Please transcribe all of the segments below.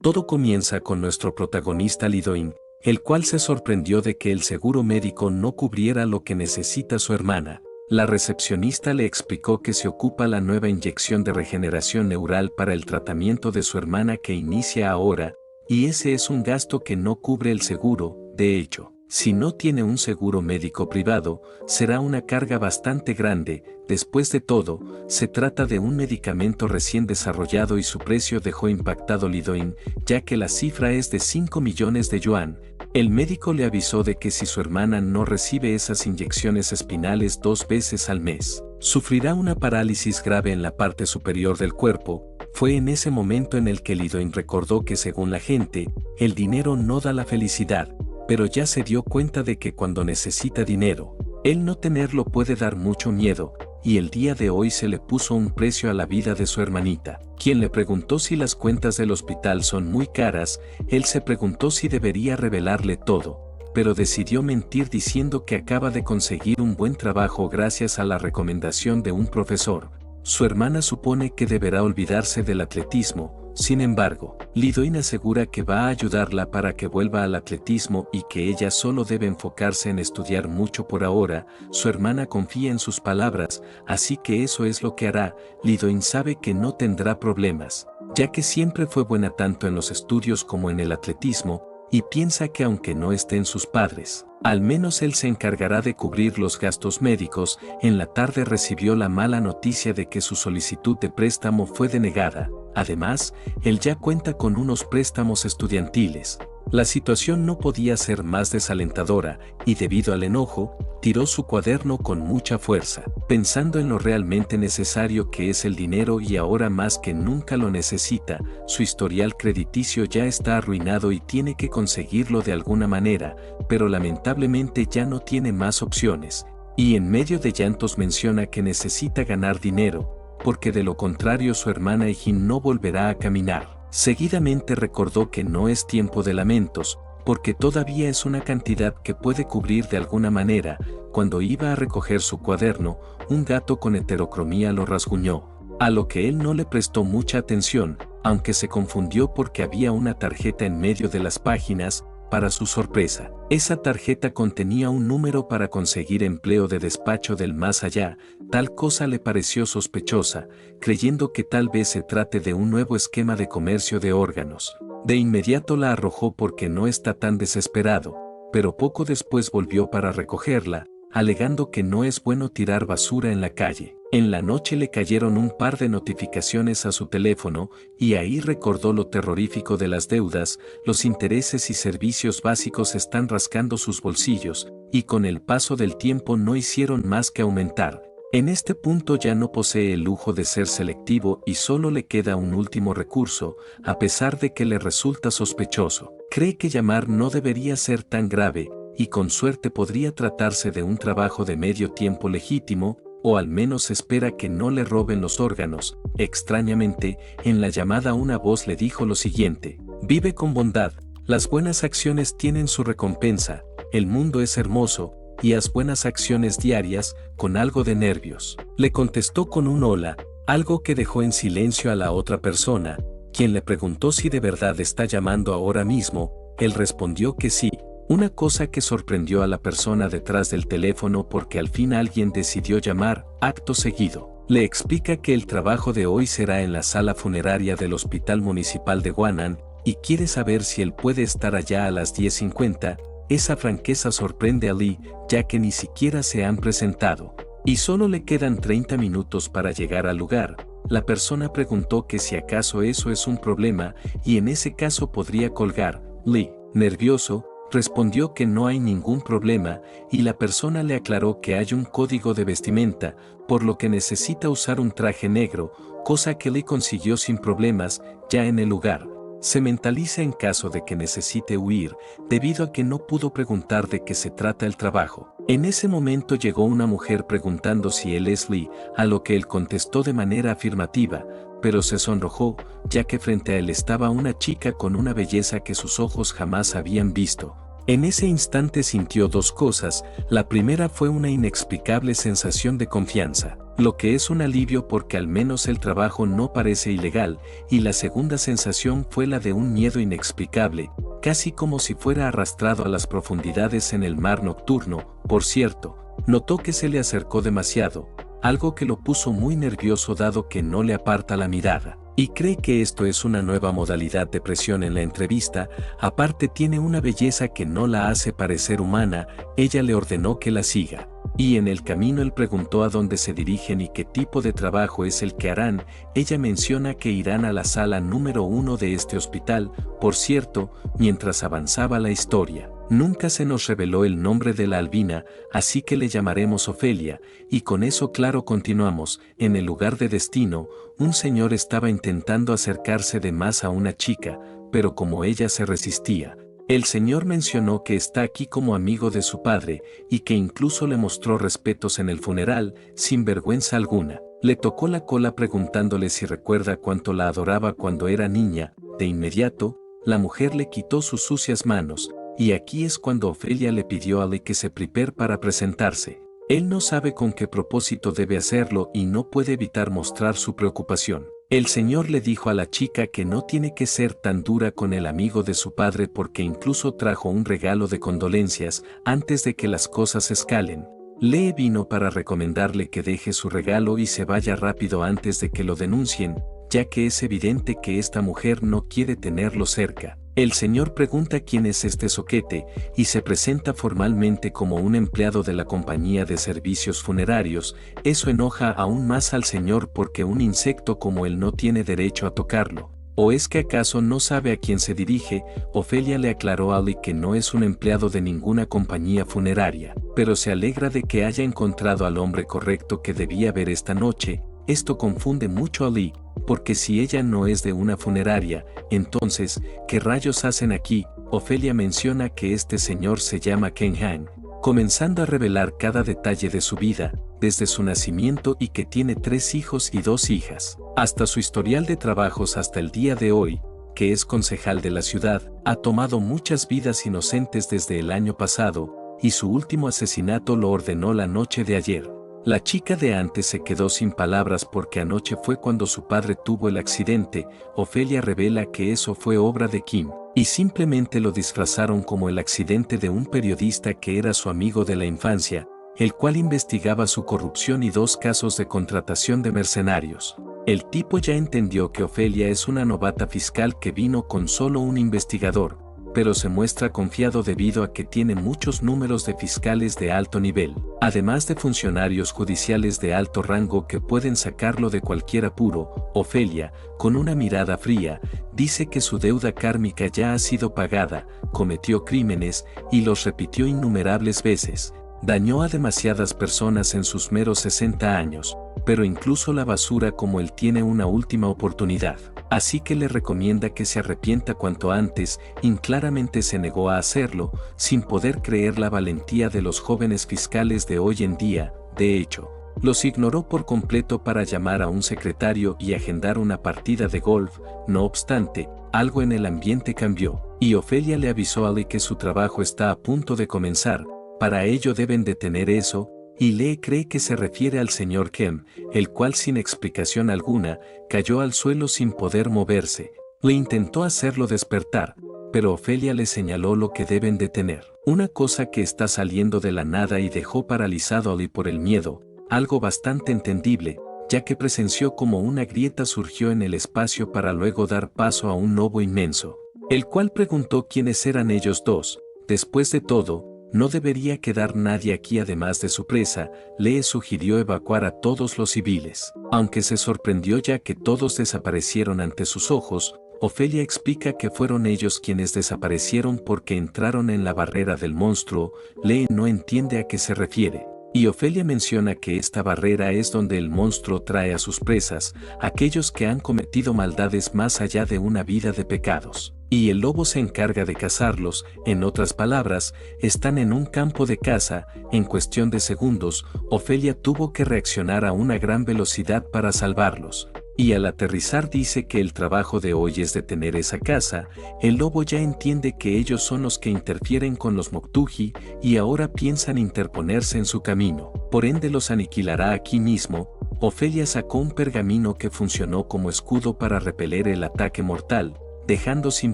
Todo comienza con nuestro protagonista Lidoin, el cual se sorprendió de que el seguro médico no cubriera lo que necesita su hermana. La recepcionista le explicó que se ocupa la nueva inyección de regeneración neural para el tratamiento de su hermana que inicia ahora, y ese es un gasto que no cubre el seguro. De hecho, si no tiene un seguro médico privado, será una carga bastante grande. Después de todo, se trata de un medicamento recién desarrollado y su precio dejó impactado Lidoin, ya que la cifra es de 5 millones de yuan. El médico le avisó de que si su hermana no recibe esas inyecciones espinales 2 veces al mes, sufrirá una parálisis grave en la parte superior del cuerpo. Fue en ese momento en el que Lidoin recordó que según la gente, el dinero no da la felicidad, pero ya se dio cuenta de que cuando necesita dinero, el no tenerlo puede dar mucho miedo, y el día de hoy se le puso un precio a la vida de su hermanita. Quien le preguntó si las cuentas del hospital son muy caras, él se preguntó si debería revelarle todo, pero decidió mentir diciendo que acaba de conseguir un buen trabajo gracias a la recomendación de un profesor. Su hermana supone que deberá olvidarse del atletismo. Sin embargo, Lidoin asegura que va a ayudarla para que vuelva al atletismo y que ella solo debe enfocarse en estudiar mucho por ahora. Su hermana confía en sus palabras, así que eso es lo que hará. Lidoin sabe que no tendrá problemas, ya que siempre fue buena tanto en los estudios como en el atletismo, y piensa que aunque no estén sus padres, al menos él se encargará de cubrir los gastos médicos. En la tarde recibió la mala noticia de que su solicitud de préstamo fue denegada. Además, él ya cuenta con unos préstamos estudiantiles. La situación no podía ser más desalentadora, y debido al enojo, tiró su cuaderno con mucha fuerza, pensando en lo realmente necesario que es el dinero y ahora más que nunca lo necesita. Su historial crediticio ya está arruinado y tiene que conseguirlo de alguna manera, pero lamentablemente ya no tiene más opciones, y en medio de llantos menciona que necesita ganar dinero, porque de lo contrario su hermana Ejin no volverá a caminar. Seguidamente recordó que no es tiempo de lamentos, porque todavía es una cantidad que puede cubrir de alguna manera. Cuando iba a recoger su cuaderno, un gato con heterocromía lo rasguñó, a lo que él no le prestó mucha atención, aunque se confundió porque había una tarjeta en medio de las páginas. Para su sorpresa, esa tarjeta contenía un número para conseguir empleo de despacho del más allá. Tal cosa le pareció sospechosa, creyendo que tal vez se trate de un nuevo esquema de comercio de órganos. De inmediato la arrojó porque no está tan desesperado, pero poco después volvió para recogerla, alegando que no es bueno tirar basura en la calle. En la noche le cayeron un par de notificaciones a su teléfono, y ahí recordó lo terrorífico de las deudas. Los intereses y servicios básicos están rascando sus bolsillos, y con el paso del tiempo no hicieron más que aumentar. En este punto ya no posee el lujo de ser selectivo y solo le queda un último recurso, a pesar de que le resulta sospechoso. Cree que llamar no debería ser tan grave, y con suerte podría tratarse de un trabajo de medio tiempo legítimo, o al menos espera que no le roben los órganos. Extrañamente, en la llamada una voz le dijo lo siguiente: vive con bondad, las buenas acciones tienen su recompensa, el mundo es hermoso, y haz buenas acciones diarias, con algo de nervios. Le contestó con un hola, algo que dejó en silencio a la otra persona, quien le preguntó si de verdad está llamando ahora mismo. Él respondió que sí. Una cosa que sorprendió a la persona detrás del teléfono porque al fin alguien decidió llamar. Acto seguido, le explica que el trabajo de hoy será en la sala funeraria del Hospital Municipal de Guanan, y quiere saber si él puede estar allá a las 10:50. Esa franqueza sorprende a Lee, ya que ni siquiera se han presentado, y solo le quedan 30 minutos para llegar al lugar. La persona preguntó que si acaso eso es un problema, y en ese caso podría colgar. Lee, nervioso, respondió que no hay ningún problema, y la persona le aclaró que hay un código de vestimenta, por lo que necesita usar un traje negro, cosa que Lee consiguió sin problemas. Ya en el lugar, se mentaliza en caso de que necesite huir, debido a que no pudo preguntar de qué se trata el trabajo. En ese momento llegó una mujer preguntando si él es Lee, a lo que él contestó de manera afirmativa, pero se sonrojó, ya que frente a él estaba una chica con una belleza que sus ojos jamás habían visto. En ese instante sintió dos cosas. La primera fue una inexplicable sensación de confianza, lo que es un alivio porque al menos el trabajo no parece ilegal, y la segunda sensación fue la de un miedo inexplicable, casi como si fuera arrastrado a las profundidades en el mar nocturno. Por cierto, notó que se le acercó demasiado, algo que lo puso muy nervioso dado que no le aparta la mirada. Y cree que esto es una nueva modalidad de presión en la entrevista. Aparte tiene una belleza que no la hace parecer humana. Ella le ordenó que la siga. Y en el camino él preguntó a dónde se dirigen y qué tipo de trabajo es el que harán. Ella menciona que irán a la sala número 1 de este hospital. Por cierto, mientras avanzaba la historia, nunca se nos reveló el nombre de la albina, así que le llamaremos Ofelia, y con eso claro continuamos. En el lugar de destino, un señor estaba intentando acercarse de más a una chica, pero como ella se resistía, el señor mencionó que está aquí como amigo de su padre y que incluso le mostró respetos en el funeral, sin vergüenza alguna. Le tocó la cola preguntándole si recuerda cuánto la adoraba cuando era niña. De inmediato, la mujer le quitó sus sucias manos, y aquí es cuando Ofelia le pidió a Ali que se prepare para presentarse. Él no sabe con qué propósito debe hacerlo y no puede evitar mostrar su preocupación. El señor le dijo a la chica que no tiene que ser tan dura con el amigo de su padre porque incluso trajo un regalo de condolencias antes de que las cosas escalen. Lee vino para recomendarle que deje su regalo y se vaya rápido antes de que lo denuncien, ya que es evidente que esta mujer no quiere tenerlo cerca. El señor pregunta quién es este zoquete y se presenta formalmente como un empleado de la compañía de servicios funerarios. Eso enoja aún más al señor porque un insecto como él no tiene derecho a tocarlo. ¿O es que acaso no sabe a quién se dirige? Ofelia le aclaró a Ali que no es un empleado de ninguna compañía funeraria, pero se alegra de que haya encontrado al hombre correcto que debía ver esta noche. Esto confunde mucho a Ali, porque si ella no es de una funeraria, entonces, ¿qué rayos hacen aquí? Ofelia menciona que este señor se llama Ken Han, comenzando a revelar cada detalle de su vida, desde su nacimiento y que tiene 3 hijos y 2 hijas, hasta su historial de trabajos hasta el día de hoy, que es concejal de la ciudad, ha tomado muchas vidas inocentes desde el año pasado, y su último asesinato lo ordenó la noche de ayer. La chica de antes se quedó sin palabras porque anoche fue cuando su padre tuvo el accidente. Ofelia revela que eso fue obra de Kim, y simplemente lo disfrazaron como el accidente de un periodista que era su amigo de la infancia, el cual investigaba su corrupción y 2 casos de contratación de mercenarios. El tipo ya entendió que Ofelia es una novata fiscal que vino con solo un investigador, pero se muestra confiado debido a que tiene muchos números de fiscales de alto nivel, además de funcionarios judiciales de alto rango que pueden sacarlo de cualquier apuro. Ofelia, con una mirada fría, dice que su deuda kármica ya ha sido pagada, cometió crímenes y los repitió innumerables veces. Dañó a demasiadas personas en sus meros 60 años, pero incluso la basura como él tiene una última oportunidad. Así que le recomienda que se arrepienta cuanto antes, y claramente se negó a hacerlo, sin poder creer la valentía de los jóvenes fiscales de hoy en día. De hecho, los ignoró por completo para llamar a un secretario y agendar una partida de golf. No obstante, algo en el ambiente cambió, y Ofelia le avisó a Ali que su trabajo está a punto de comenzar. Para ello deben detener eso, y Lee cree que se refiere al señor Kem, el cual sin explicación alguna, cayó al suelo sin poder moverse. Le intentó hacerlo despertar, pero Ofelia le señaló lo que deben detener. Una cosa que está saliendo de la nada y dejó paralizado a Lee por el miedo, algo bastante entendible, ya que presenció como una grieta surgió en el espacio para luego dar paso a un lobo inmenso, el cual preguntó quiénes eran ellos dos. Después de todo, no debería quedar nadie aquí además de su presa. Lee sugirió evacuar a todos los civiles. Aunque se sorprendió ya que todos desaparecieron ante sus ojos, Ofelia explica que fueron ellos quienes desaparecieron porque entraron en la barrera del monstruo. Lee no entiende a qué se refiere, y Ofelia menciona que esta barrera es donde el monstruo trae a sus presas, aquellos que han cometido maldades más allá de una vida de pecados. Y el lobo se encarga de cazarlos. En otras palabras, están en un campo de caza. En cuestión de segundos, Ofelia tuvo que reaccionar a una gran velocidad para salvarlos. y al aterrizar dice que el trabajo de hoy es detener esa casa. El lobo ya entiende que ellos son los que interfieren con los Moktuji y ahora piensan interponerse en su camino, por ende los aniquilará aquí mismo. Ofelia sacó un pergamino que funcionó como escudo para repeler el ataque mortal, dejando sin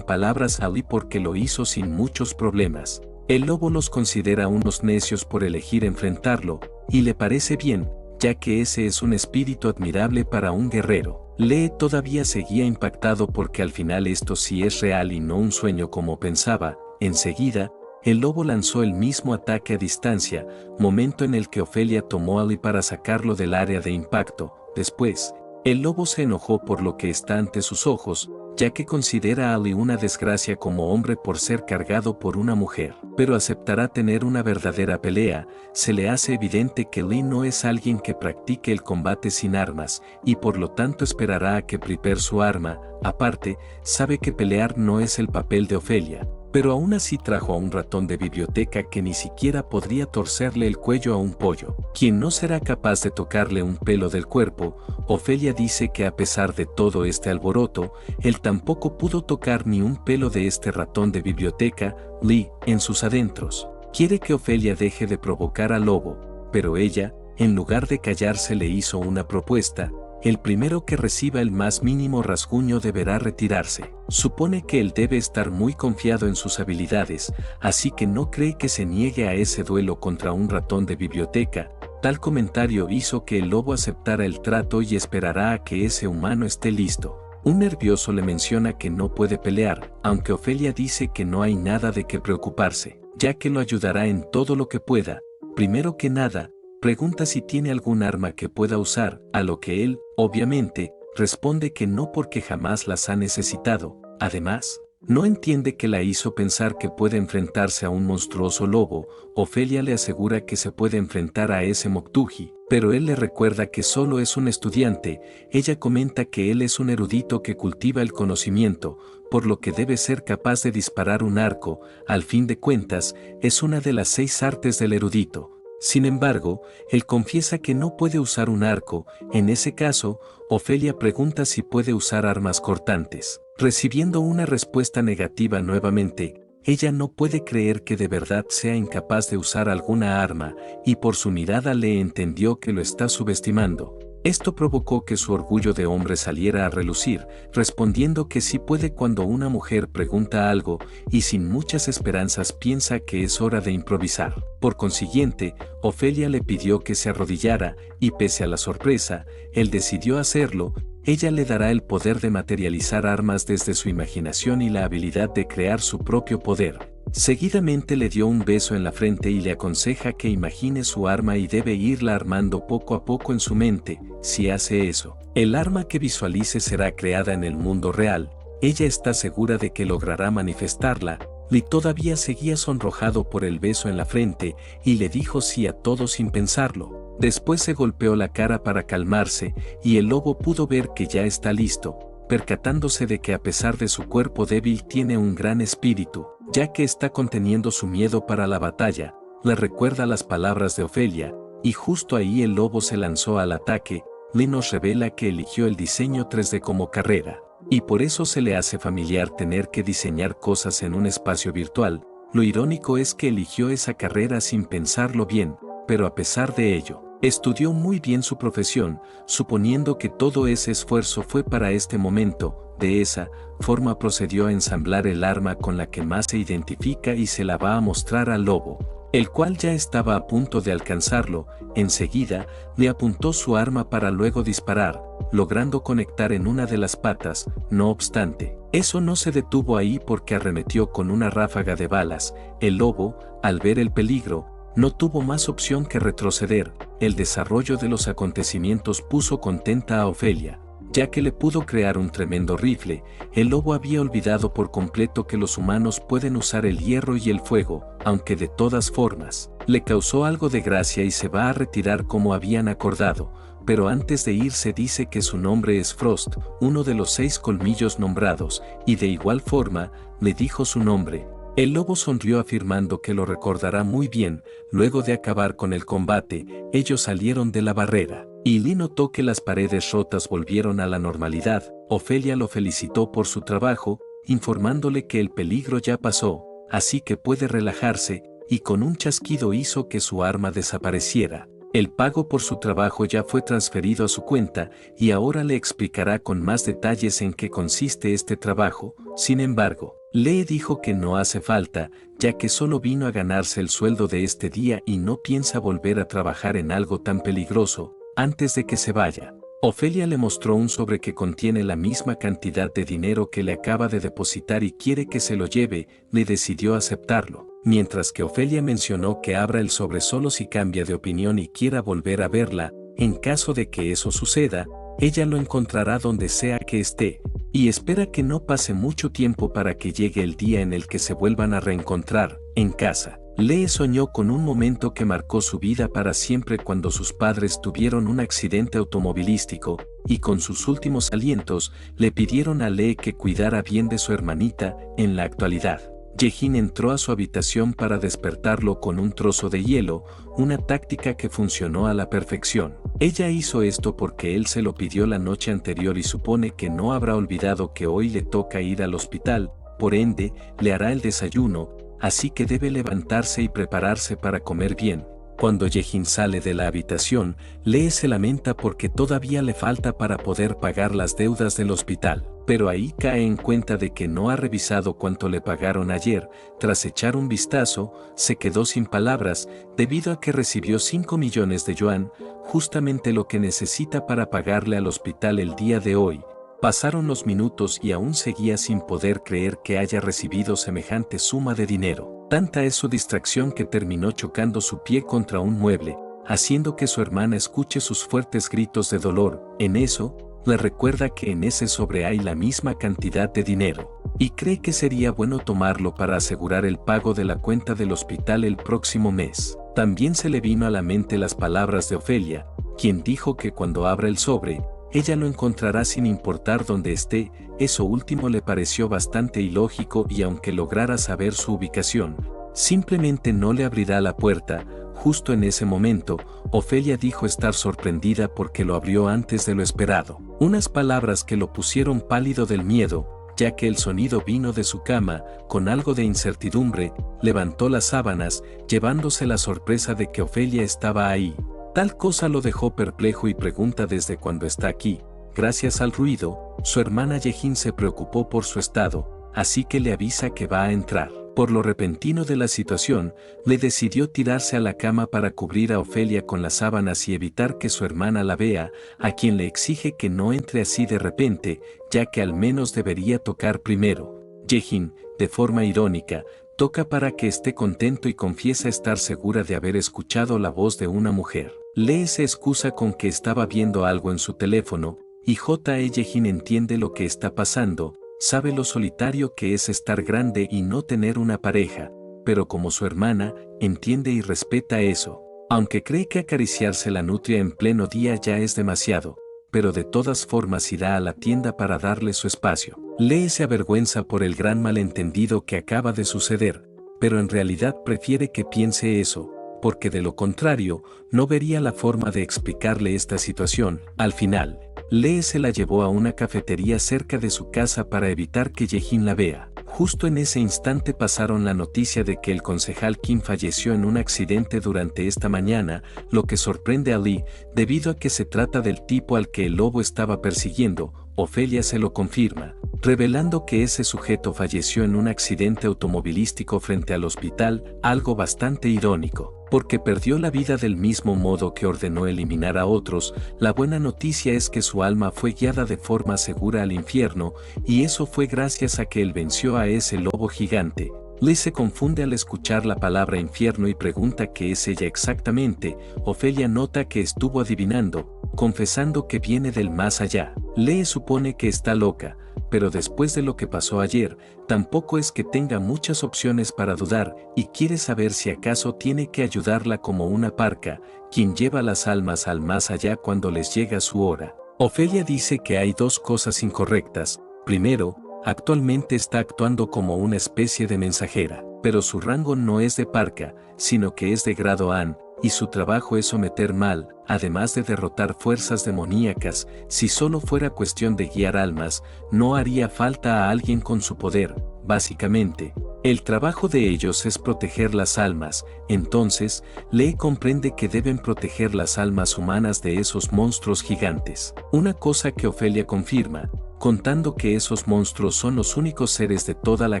palabras a Lee porque lo hizo sin muchos problemas. El lobo los considera unos necios por elegir enfrentarlo, y le parece bien, ya que ese es un espíritu admirable para un guerrero. Lee todavía seguía impactado porque al final esto sí es real y no un sueño como pensaba. Enseguida, el lobo lanzó el mismo ataque a distancia, momento en el que Ofelia tomó a Lee para sacarlo del área de impacto. Después, el lobo se enojó por lo que está ante sus ojos, ya que considera a Lee una desgracia como hombre por ser cargado por una mujer, pero aceptará tener una verdadera pelea. Se le hace evidente que Lee no es alguien que practique el combate sin armas, y por lo tanto esperará a que prepare su arma. Aparte, sabe que pelear no es el papel de Ofelia, pero aún así trajo a un ratón de biblioteca que ni siquiera podría torcerle el cuello a un pollo, quien no será capaz de tocarle un pelo del cuerpo. Ofelia dice que a pesar de todo este alboroto, él tampoco pudo tocar ni un pelo de este ratón de biblioteca. Lee, en sus adentros, quiere que Ofelia deje de provocar al lobo, pero ella, en lugar de callarse, le hizo una propuesta. El primero que reciba el más mínimo rasguño deberá retirarse. Supone que él debe estar muy confiado en sus habilidades, así que no cree que se niegue a ese duelo contra un ratón de biblioteca. Tal comentario hizo que el lobo aceptara el trato y esperará a que ese humano esté listo. Un nervioso le menciona que no puede pelear, aunque Ofelia dice que no hay nada de qué preocuparse, ya que lo ayudará en todo lo que pueda. Primero que nada, pregunta si tiene algún arma que pueda usar, a lo que él, obviamente, responde que no porque jamás las ha necesitado. Además, no entiende que la hizo pensar que puede enfrentarse a un monstruoso lobo. Ofelia le asegura que se puede enfrentar a ese Moktuji, pero él le recuerda que solo es un estudiante. Ella comenta que él es un erudito que cultiva el conocimiento, por lo que debe ser capaz de disparar un arco. Al fin de cuentas, es una de las 6 artes del erudito. Sin embargo, él confiesa que no puede usar un arco. En ese caso, Ofelia pregunta si puede usar armas cortantes. Recibiendo una respuesta negativa nuevamente, ella no puede creer que de verdad sea incapaz de usar alguna arma, y por su mirada le entendió que lo está subestimando. Esto provocó que su orgullo de hombre saliera a relucir, respondiendo que sí puede cuando una mujer pregunta algo, y sin muchas esperanzas piensa que es hora de improvisar. Por consiguiente, Ofelia le pidió que se arrodillara, y pese a la sorpresa, él decidió hacerlo. Ella le dará el poder de materializar armas desde su imaginación y la habilidad de crear su propio poder. Seguidamente le dio un beso en la frente y le aconseja que imagine su arma y debe irla armando poco a poco en su mente. Si hace eso, el arma que visualice será creada en el mundo real. Ella está segura de que logrará manifestarla. Lee todavía seguía sonrojado por el beso en la frente y le dijo sí a todo sin pensarlo. Después se golpeó la cara para calmarse y el lobo pudo ver que ya está listo, percatándose de que a pesar de su cuerpo débil tiene un gran espíritu, ya que está conteniendo su miedo para la batalla. Le recuerda las palabras de Ofelia, y justo ahí el lobo se lanzó al ataque. Lee nos revela que eligió el diseño 3D como carrera, y por eso se le hace familiar tener que diseñar cosas en un espacio virtual. Lo irónico es que eligió esa carrera sin pensarlo bien, pero a pesar de ello, estudió muy bien su profesión, suponiendo que todo ese esfuerzo fue para este momento. De esa forma procedió a ensamblar el arma con la que más se identifica y se la va a mostrar al lobo, el cual ya estaba a punto de alcanzarlo. Enseguida, le apuntó su arma para luego disparar, logrando conectar en una de las patas. No obstante, eso no se detuvo ahí porque arremetió con una ráfaga de balas. El lobo, al ver el peligro, no tuvo más opción que retroceder. El desarrollo de los acontecimientos puso contenta a Ofelia, ya que le pudo crear un tremendo rifle. El lobo había olvidado por completo que los humanos pueden usar el hierro y el fuego, aunque de todas formas, le causó algo de gracia y se va a retirar como habían acordado, pero antes de irse dice que su nombre es Frost, uno de los 6 colmillos nombrados, y de igual forma, le dijo su nombre. El lobo sonrió afirmando que lo recordará muy bien. Luego de acabar con el combate, ellos salieron de la barrera, y Lee notó que las paredes rotas volvieron a la normalidad. Ofelia lo felicitó por su trabajo, informándole que el peligro ya pasó, así que puede relajarse, y con un chasquido hizo que su arma desapareciera. El pago por su trabajo ya fue transferido a su cuenta y ahora le explicará con más detalles en qué consiste este trabajo. Sin embargo, Lee dijo que no hace falta, ya que solo vino a ganarse el sueldo de este día y no piensa volver a trabajar en algo tan peligroso antes de que se vaya. Ofelia le mostró un sobre que contiene la misma cantidad de dinero que le acaba de depositar y quiere que se lo lleve. Lee decidió aceptarlo. Mientras que Ofelia mencionó que abra el sobre solo si cambia de opinión y quiera volver a verla. En caso de que eso suceda, ella lo encontrará donde sea que esté, y espera que no pase mucho tiempo para que llegue el día en el que se vuelvan a reencontrar, en casa. Lee soñó con un momento que marcó su vida para siempre cuando sus padres tuvieron un accidente automovilístico, y con sus últimos alientos le pidieron a Lee que cuidara bien de su hermanita. En la actualidad, Jae-in entró a su habitación para despertarlo con un trozo de hielo, una táctica que funcionó a la perfección. Ella hizo esto porque él se lo pidió la noche anterior y supone que no habrá olvidado que hoy le toca ir al hospital, por ende, le hará el desayuno, así que debe levantarse y prepararse para comer bien. Cuando Jae-in sale de la habitación, Lee se lamenta porque todavía le falta para poder pagar las deudas del hospital, pero ahí cae en cuenta de que no ha revisado cuánto le pagaron ayer. Tras echar un vistazo, se quedó sin palabras debido a que recibió 5 millones de yuan, justamente lo que necesita para pagarle al hospital el día de hoy. Pasaron los minutos y aún seguía sin poder creer que haya recibido semejante suma de dinero. Tanta es su distracción que terminó chocando su pie contra un mueble, haciendo que su hermana escuche sus fuertes gritos de dolor. En eso, le recuerda que en ese sobre hay la misma cantidad de dinero, y cree que sería bueno tomarlo para asegurar el pago de la cuenta del hospital el próximo mes. También se le vino a la mente las palabras de Ofelia, quien dijo que cuando abra el sobre, ella lo encontrará sin importar dónde esté. Eso último le pareció bastante ilógico y aunque lograra saber su ubicación, simplemente no le abrirá la puerta. Justo en ese momento, Ofelia dijo estar sorprendida porque lo abrió antes de lo esperado. Unas palabras que lo pusieron pálido del miedo, ya que el sonido vino de su cama. Con algo de incertidumbre, levantó las sábanas, llevándose la sorpresa de que Ofelia estaba ahí. Tal cosa lo dejó perplejo y pregunta desde cuándo está aquí. Gracias al ruido, su hermana Jae-in se preocupó por su estado, así que le avisa que va a entrar. Por lo repentino de la situación, le decidió tirarse a la cama para cubrir a Ofelia con las sábanas y evitar que su hermana la vea, a quien le exige que no entre así de repente, ya que al menos debería tocar primero. Jae-in, de forma irónica, toca para que esté contento y confiesa estar segura de haber escuchado la voz de una mujer. Lee se excusa con que estaba viendo algo en su teléfono, y Jae-in entiende lo que está pasando. Sabe lo solitario que es estar grande y no tener una pareja, pero como su hermana, entiende y respeta eso. Aunque cree que acariciarse la nutria en pleno día ya es demasiado, pero de todas formas irá a la tienda para darle su espacio. Lee se avergüenza por el gran malentendido que acaba de suceder, pero en realidad prefiere que piense eso, porque de lo contrario, no vería la forma de explicarle esta situación. Al final, Lee se la llevó a una cafetería cerca de su casa para evitar que Jae-in la vea. Justo en ese instante pasaron la noticia de que el concejal Kim falleció en un accidente durante esta mañana, lo que sorprende a Lee, debido a que se trata del tipo al que el lobo estaba persiguiendo. Ofelia se lo confirma, revelando que ese sujeto falleció en un accidente automovilístico frente al hospital, algo bastante irónico, porque perdió la vida del mismo modo que ordenó eliminar a otros. La buena noticia es que su alma fue guiada de forma segura al infierno, y eso fue gracias a que él venció a ese lobo gigante. Lee se confunde al escuchar la palabra infierno y pregunta qué es ella exactamente. Ofelia nota que estuvo adivinando, confesando que viene del más allá. Lee supone que está loca, pero después de lo que pasó ayer, tampoco es que tenga muchas opciones para dudar, y quiere saber si acaso tiene que ayudarla como una parca, quien lleva las almas al más allá cuando les llega su hora. Ofelia dice que hay dos cosas incorrectas. Primero, actualmente está actuando como una especie de mensajera, pero su rango no es de parca, sino que es de grado AN, y su trabajo es someter mal, además de derrotar fuerzas demoníacas. Si solo fuera cuestión de guiar almas, no haría falta a alguien con su poder. Básicamente, el trabajo de ellos es proteger las almas. Entonces, Lee comprende que deben proteger las almas humanas de esos monstruos gigantes. Una cosa que Ofelia confirma, contando que esos monstruos son los únicos seres de toda la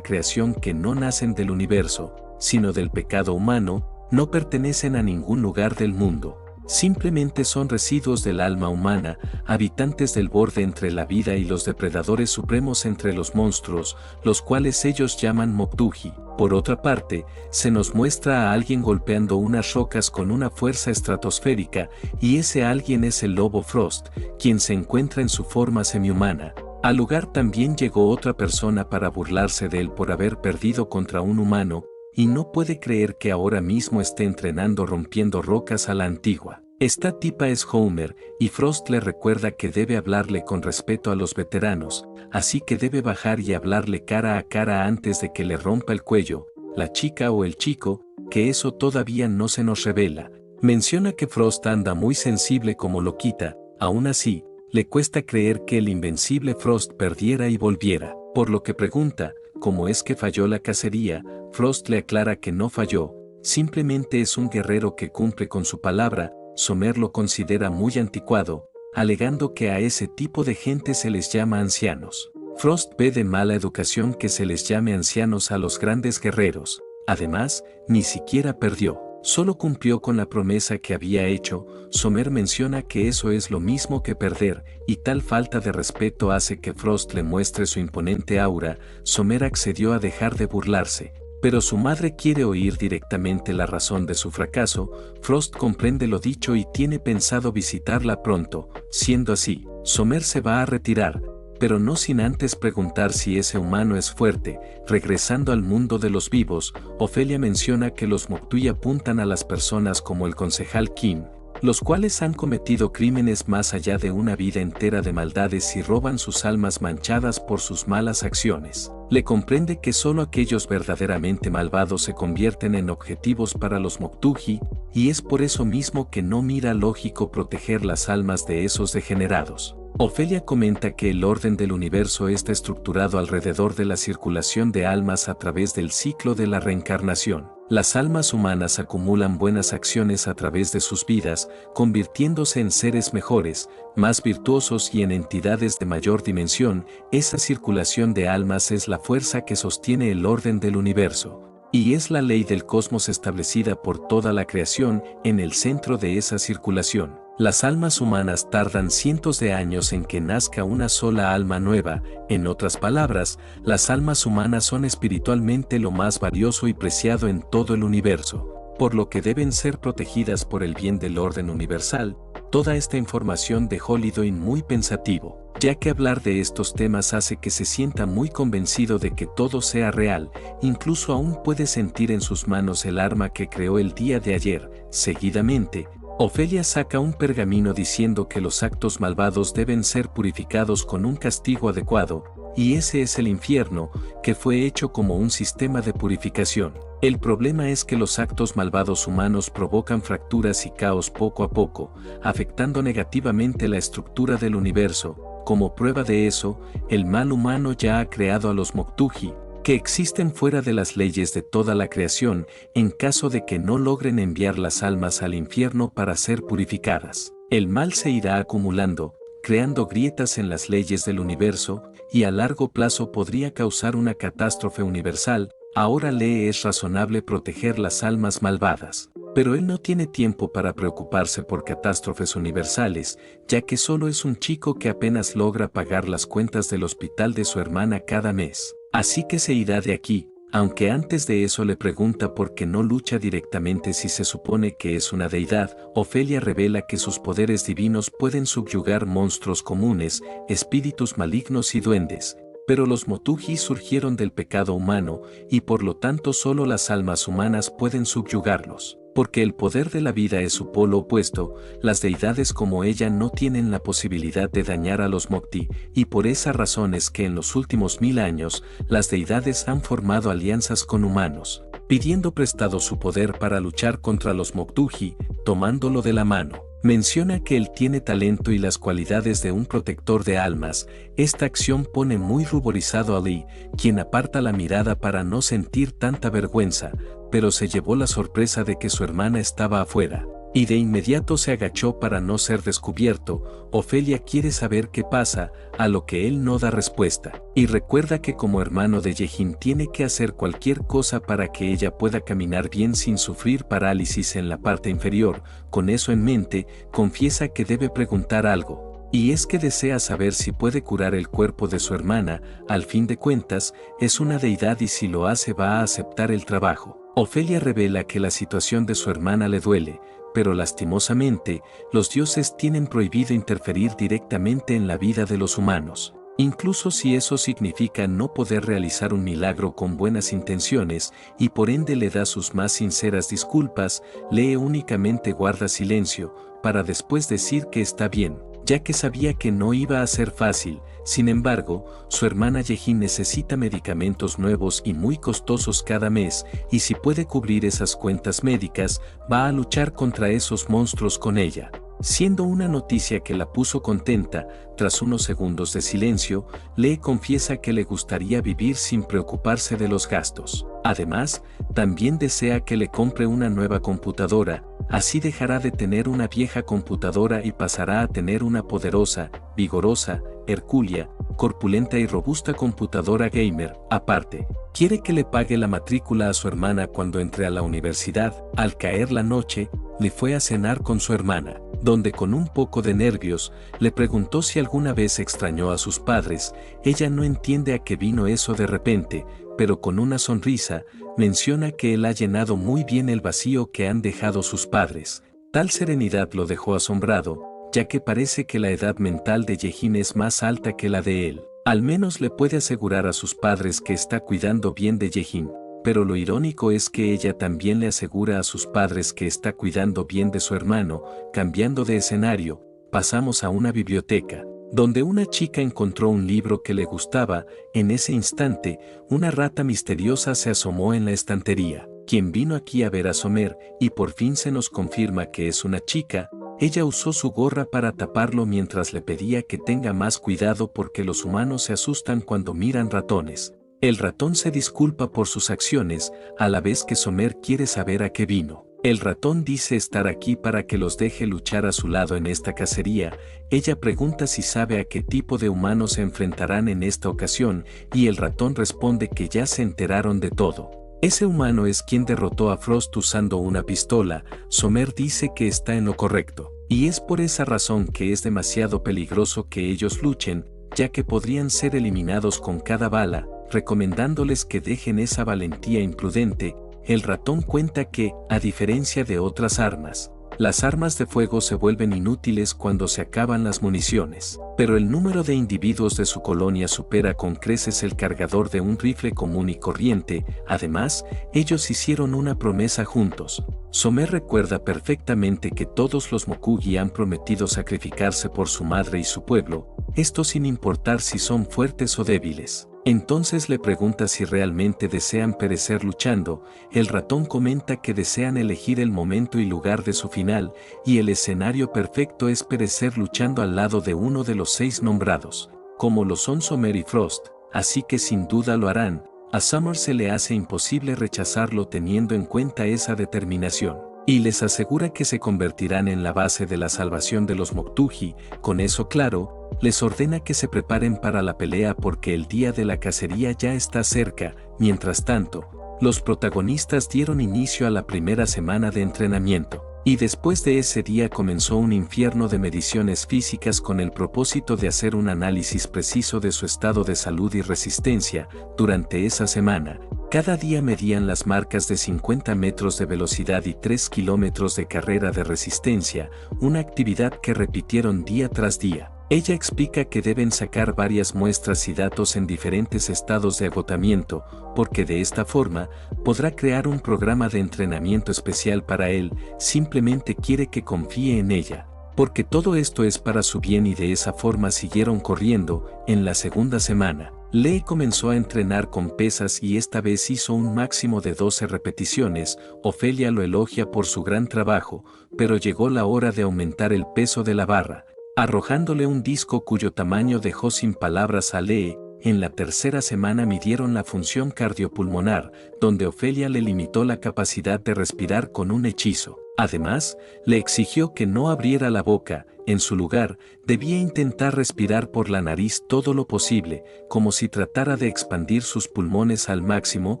creación que no nacen del universo, sino del pecado humano, no pertenecen a ningún lugar del mundo. Simplemente son residuos del alma humana, habitantes del borde entre la vida y los depredadores supremos entre los monstruos, los cuales ellos llaman Moktuji. Por otra parte, se nos muestra a alguien golpeando unas rocas con una fuerza estratosférica, y ese alguien es el lobo Frost, quien se encuentra en su forma semihumana. Al lugar también llegó otra persona para burlarse de él por haber perdido contra un humano, y no puede creer que ahora mismo esté entrenando rompiendo rocas a la antigua. Esta tipa es Homer, y Frost le recuerda que debe hablarle con respeto a los veteranos, así que debe bajar y hablarle cara a cara antes de que le rompa el cuello, la chica o el chico, que eso todavía no se nos revela. Menciona que Frost anda muy sensible como loquita, aún así, le cuesta creer que el invencible Frost perdiera y volviera, por lo que pregunta, ¿cómo es que falló la cacería? Frost le aclara que no falló, simplemente es un guerrero que cumple con su palabra. Homer lo considera muy anticuado, alegando que a ese tipo de gente se les llama ancianos. Frost ve de mala educación que se les llame ancianos a los grandes guerreros. Además, ni siquiera perdió, solo cumplió con la promesa que había hecho. Homer menciona que eso es lo mismo que perder, y tal falta de respeto hace que Frost le muestre su imponente aura. Homer accedió a dejar de burlarse, pero su madre quiere oír directamente la razón de su fracaso. Frost comprende lo dicho y tiene pensado visitarla pronto. Siendo así, Homer se va a retirar, pero no sin antes preguntar si ese humano es fuerte. Regresando al mundo de los vivos, Ofelia menciona que los Moktuji apuntan a las personas como el concejal Kim, los cuales han cometido crímenes más allá de una vida entera de maldades y roban sus almas manchadas por sus malas acciones. Le comprende que solo aquellos verdaderamente malvados se convierten en objetivos para los Moktuji, y es por eso mismo que no mira lógico proteger las almas de esos degenerados. Ofelia comenta que el orden del universo está estructurado alrededor de la circulación de almas a través del ciclo de la reencarnación. Las almas humanas acumulan buenas acciones a través de sus vidas, convirtiéndose en seres mejores, más virtuosos y en entidades de mayor dimensión. Esa circulación de almas es la fuerza que sostiene el orden del universo, y es la ley del cosmos establecida por toda la creación. En el centro de esa circulación, las almas humanas tardan cientos de años en que nazca una sola alma nueva. En otras palabras, las almas humanas son espiritualmente lo más valioso y preciado en todo el universo, por lo que deben ser protegidas por el bien del orden universal. Toda esta información dejó Lydwin muy pensativo, ya que hablar de estos temas hace que se sienta muy convencido de que todo sea real. Incluso aún puede sentir en sus manos el arma que creó el día de ayer. Seguidamente, Ofelia saca un pergamino diciendo que los actos malvados deben ser purificados con un castigo adecuado, y ese es el infierno, que fue hecho como un sistema de purificación. El problema es que los actos malvados humanos provocan fracturas y caos poco a poco, afectando negativamente la estructura del universo. Como prueba de eso, el mal humano ya ha creado a los Moktuji, que existen fuera de las leyes de toda la creación, en caso de que no logren enviar las almas al infierno para ser purificadas. El mal se irá acumulando, creando grietas en las leyes del universo, y a largo plazo podría causar una catástrofe universal. Ahora le es razonable proteger las almas malvadas, pero él no tiene tiempo para preocuparse por catástrofes universales, ya que solo es un chico que apenas logra pagar las cuentas del hospital de su hermana cada mes. Así que se irá de aquí, aunque antes de eso le pregunta por qué no lucha directamente si se supone que es una deidad. Ofelia revela que sus poderes divinos pueden subyugar monstruos comunes, espíritus malignos y duendes, pero los Moktuji surgieron del pecado humano, y por lo tanto solo las almas humanas pueden subyugarlos. Porque el poder de la vida es su polo opuesto, las deidades como ella no tienen la posibilidad de dañar a los Moktuji, y por esa razón es que en los últimos 1000 años, las deidades han formado alianzas con humanos. pidiendo prestado su poder para luchar contra los Moktuji, tomándolo de la mano. Menciona que él tiene talento y las cualidades de un protector de almas. Esta acción pone muy ruborizado a Lee, quien aparta la mirada para no sentir tanta vergüenza, pero se llevó la sorpresa de que su hermana estaba afuera, y de inmediato se agachó para no ser descubierto. Ofelia quiere saber qué pasa, a lo que él no da respuesta, y recuerda que como hermano de Yejin tiene que hacer cualquier cosa para que ella pueda caminar bien sin sufrir parálisis en la parte inferior. Con eso en mente, confiesa que debe preguntar algo, y es que desea saber si puede curar el cuerpo de su hermana. Al fin de cuentas, es una deidad y si lo hace va a aceptar el trabajo. Ofelia revela que la situación de su hermana le duele, pero lastimosamente, los dioses tienen prohibido interferir directamente en la vida de los humanos. Incluso si eso significa no poder realizar un milagro con buenas intenciones, y por ende le da sus más sinceras disculpas. Lee únicamente guarda silencio, para después decir que está bien, ya que sabía que no iba a ser fácil. Sin embargo, su hermana Yejin necesita medicamentos nuevos y muy costosos cada mes, y si puede cubrir esas cuentas médicas, va a luchar contra esos monstruos con ella. Siendo una noticia que la puso contenta, tras unos segundos de silencio, Lee confiesa que le gustaría vivir sin preocuparse de los gastos. Además, también desea que le compre una nueva computadora, así dejará de tener una vieja computadora y pasará a tener una poderosa, vigorosa, hercúlea, corpulenta y robusta computadora gamer. Aparte, quiere que le pague la matrícula a su hermana cuando entre a la universidad. Al caer la noche, le fue a cenar con su hermana, donde con un poco de nervios, le preguntó si alguna vez extrañó a sus padres. Ella no entiende a qué vino eso de repente, pero con una sonrisa, menciona que él ha llenado muy bien el vacío que han dejado sus padres. Tal serenidad lo dejó asombrado, ya que parece que la edad mental de Yejin es más alta que la de él. Al menos le puede asegurar a sus padres que está cuidando bien de Yejin, pero lo irónico es que ella también le asegura a sus padres que está cuidando bien de su hermano. Cambiando de escenario, pasamos a una biblioteca, donde una chica encontró un libro que le gustaba. En ese instante, una rata misteriosa se asomó en la estantería. Quien vino aquí a ver a Somer, y por fin se nos confirma que es una chica. Ella usó su gorra para taparlo mientras le pedía que tenga más cuidado porque los humanos se asustan cuando miran ratones. El ratón se disculpa por sus acciones, a la vez que Somer quiere saber a qué vino. El ratón dice estar aquí para que los deje luchar a su lado en esta cacería. Ella pregunta si sabe a qué tipo de humanos se enfrentarán en esta ocasión, y el ratón responde que ya se enteraron de todo. Ese humano es quien derrotó a Frost usando una pistola. Somer dice que está en lo correcto, y es por esa razón que es demasiado peligroso que ellos luchen, ya que podrían ser eliminados con cada bala, recomendándoles que dejen esa valentía imprudente. El ratón cuenta que, a diferencia de otras armas, las armas de fuego se vuelven inútiles cuando se acaban las municiones, pero el número de individuos de su colonia supera con creces el cargador de un rifle común y corriente. Además, ellos hicieron una promesa juntos. Somer recuerda perfectamente que todos los Mokugi han prometido sacrificarse por su madre y su pueblo, esto sin importar si son fuertes o débiles. Entonces le pregunta si realmente desean perecer luchando. El ratón comenta que desean elegir el momento y lugar de su final, y el escenario perfecto es perecer luchando al lado de uno de los 6 nombrados, como lo son Somer y Frost, así que sin duda lo harán. A Summer se le hace imposible rechazarlo teniendo en cuenta esa determinación, y les asegura que se convertirán en la base de la salvación de los Moktuji. Con eso claro, les ordena que se preparen para la pelea porque el día de la cacería ya está cerca. Mientras tanto, los protagonistas dieron inicio a la primera semana de entrenamiento, y después de ese día comenzó un infierno de mediciones físicas con el propósito de hacer un análisis preciso de su estado de salud y resistencia. Durante esa semana, cada día medían las marcas de 50 metros de velocidad y 3 kilómetros de carrera de resistencia, una actividad que repitieron día tras día. Ella explica que deben sacar varias muestras y datos en diferentes estados de agotamiento, porque de esta forma podrá crear un programa de entrenamiento especial para él. Simplemente quiere que confíe en ella, porque todo esto es para su bien, y de esa forma siguieron corriendo. En la segunda semana, Lee comenzó a entrenar con pesas y esta vez hizo un máximo de 12 repeticiones. Ofelia lo elogia por su gran trabajo, pero llegó la hora de aumentar el peso de la barra, arrojándole un disco cuyo tamaño dejó sin palabras a Lee. En la tercera semana midieron la función cardiopulmonar, donde Ofelia le limitó la capacidad de respirar con un hechizo. Además, le exigió que no abriera la boca. En su lugar, debía intentar respirar por la nariz todo lo posible, como si tratara de expandir sus pulmones al máximo.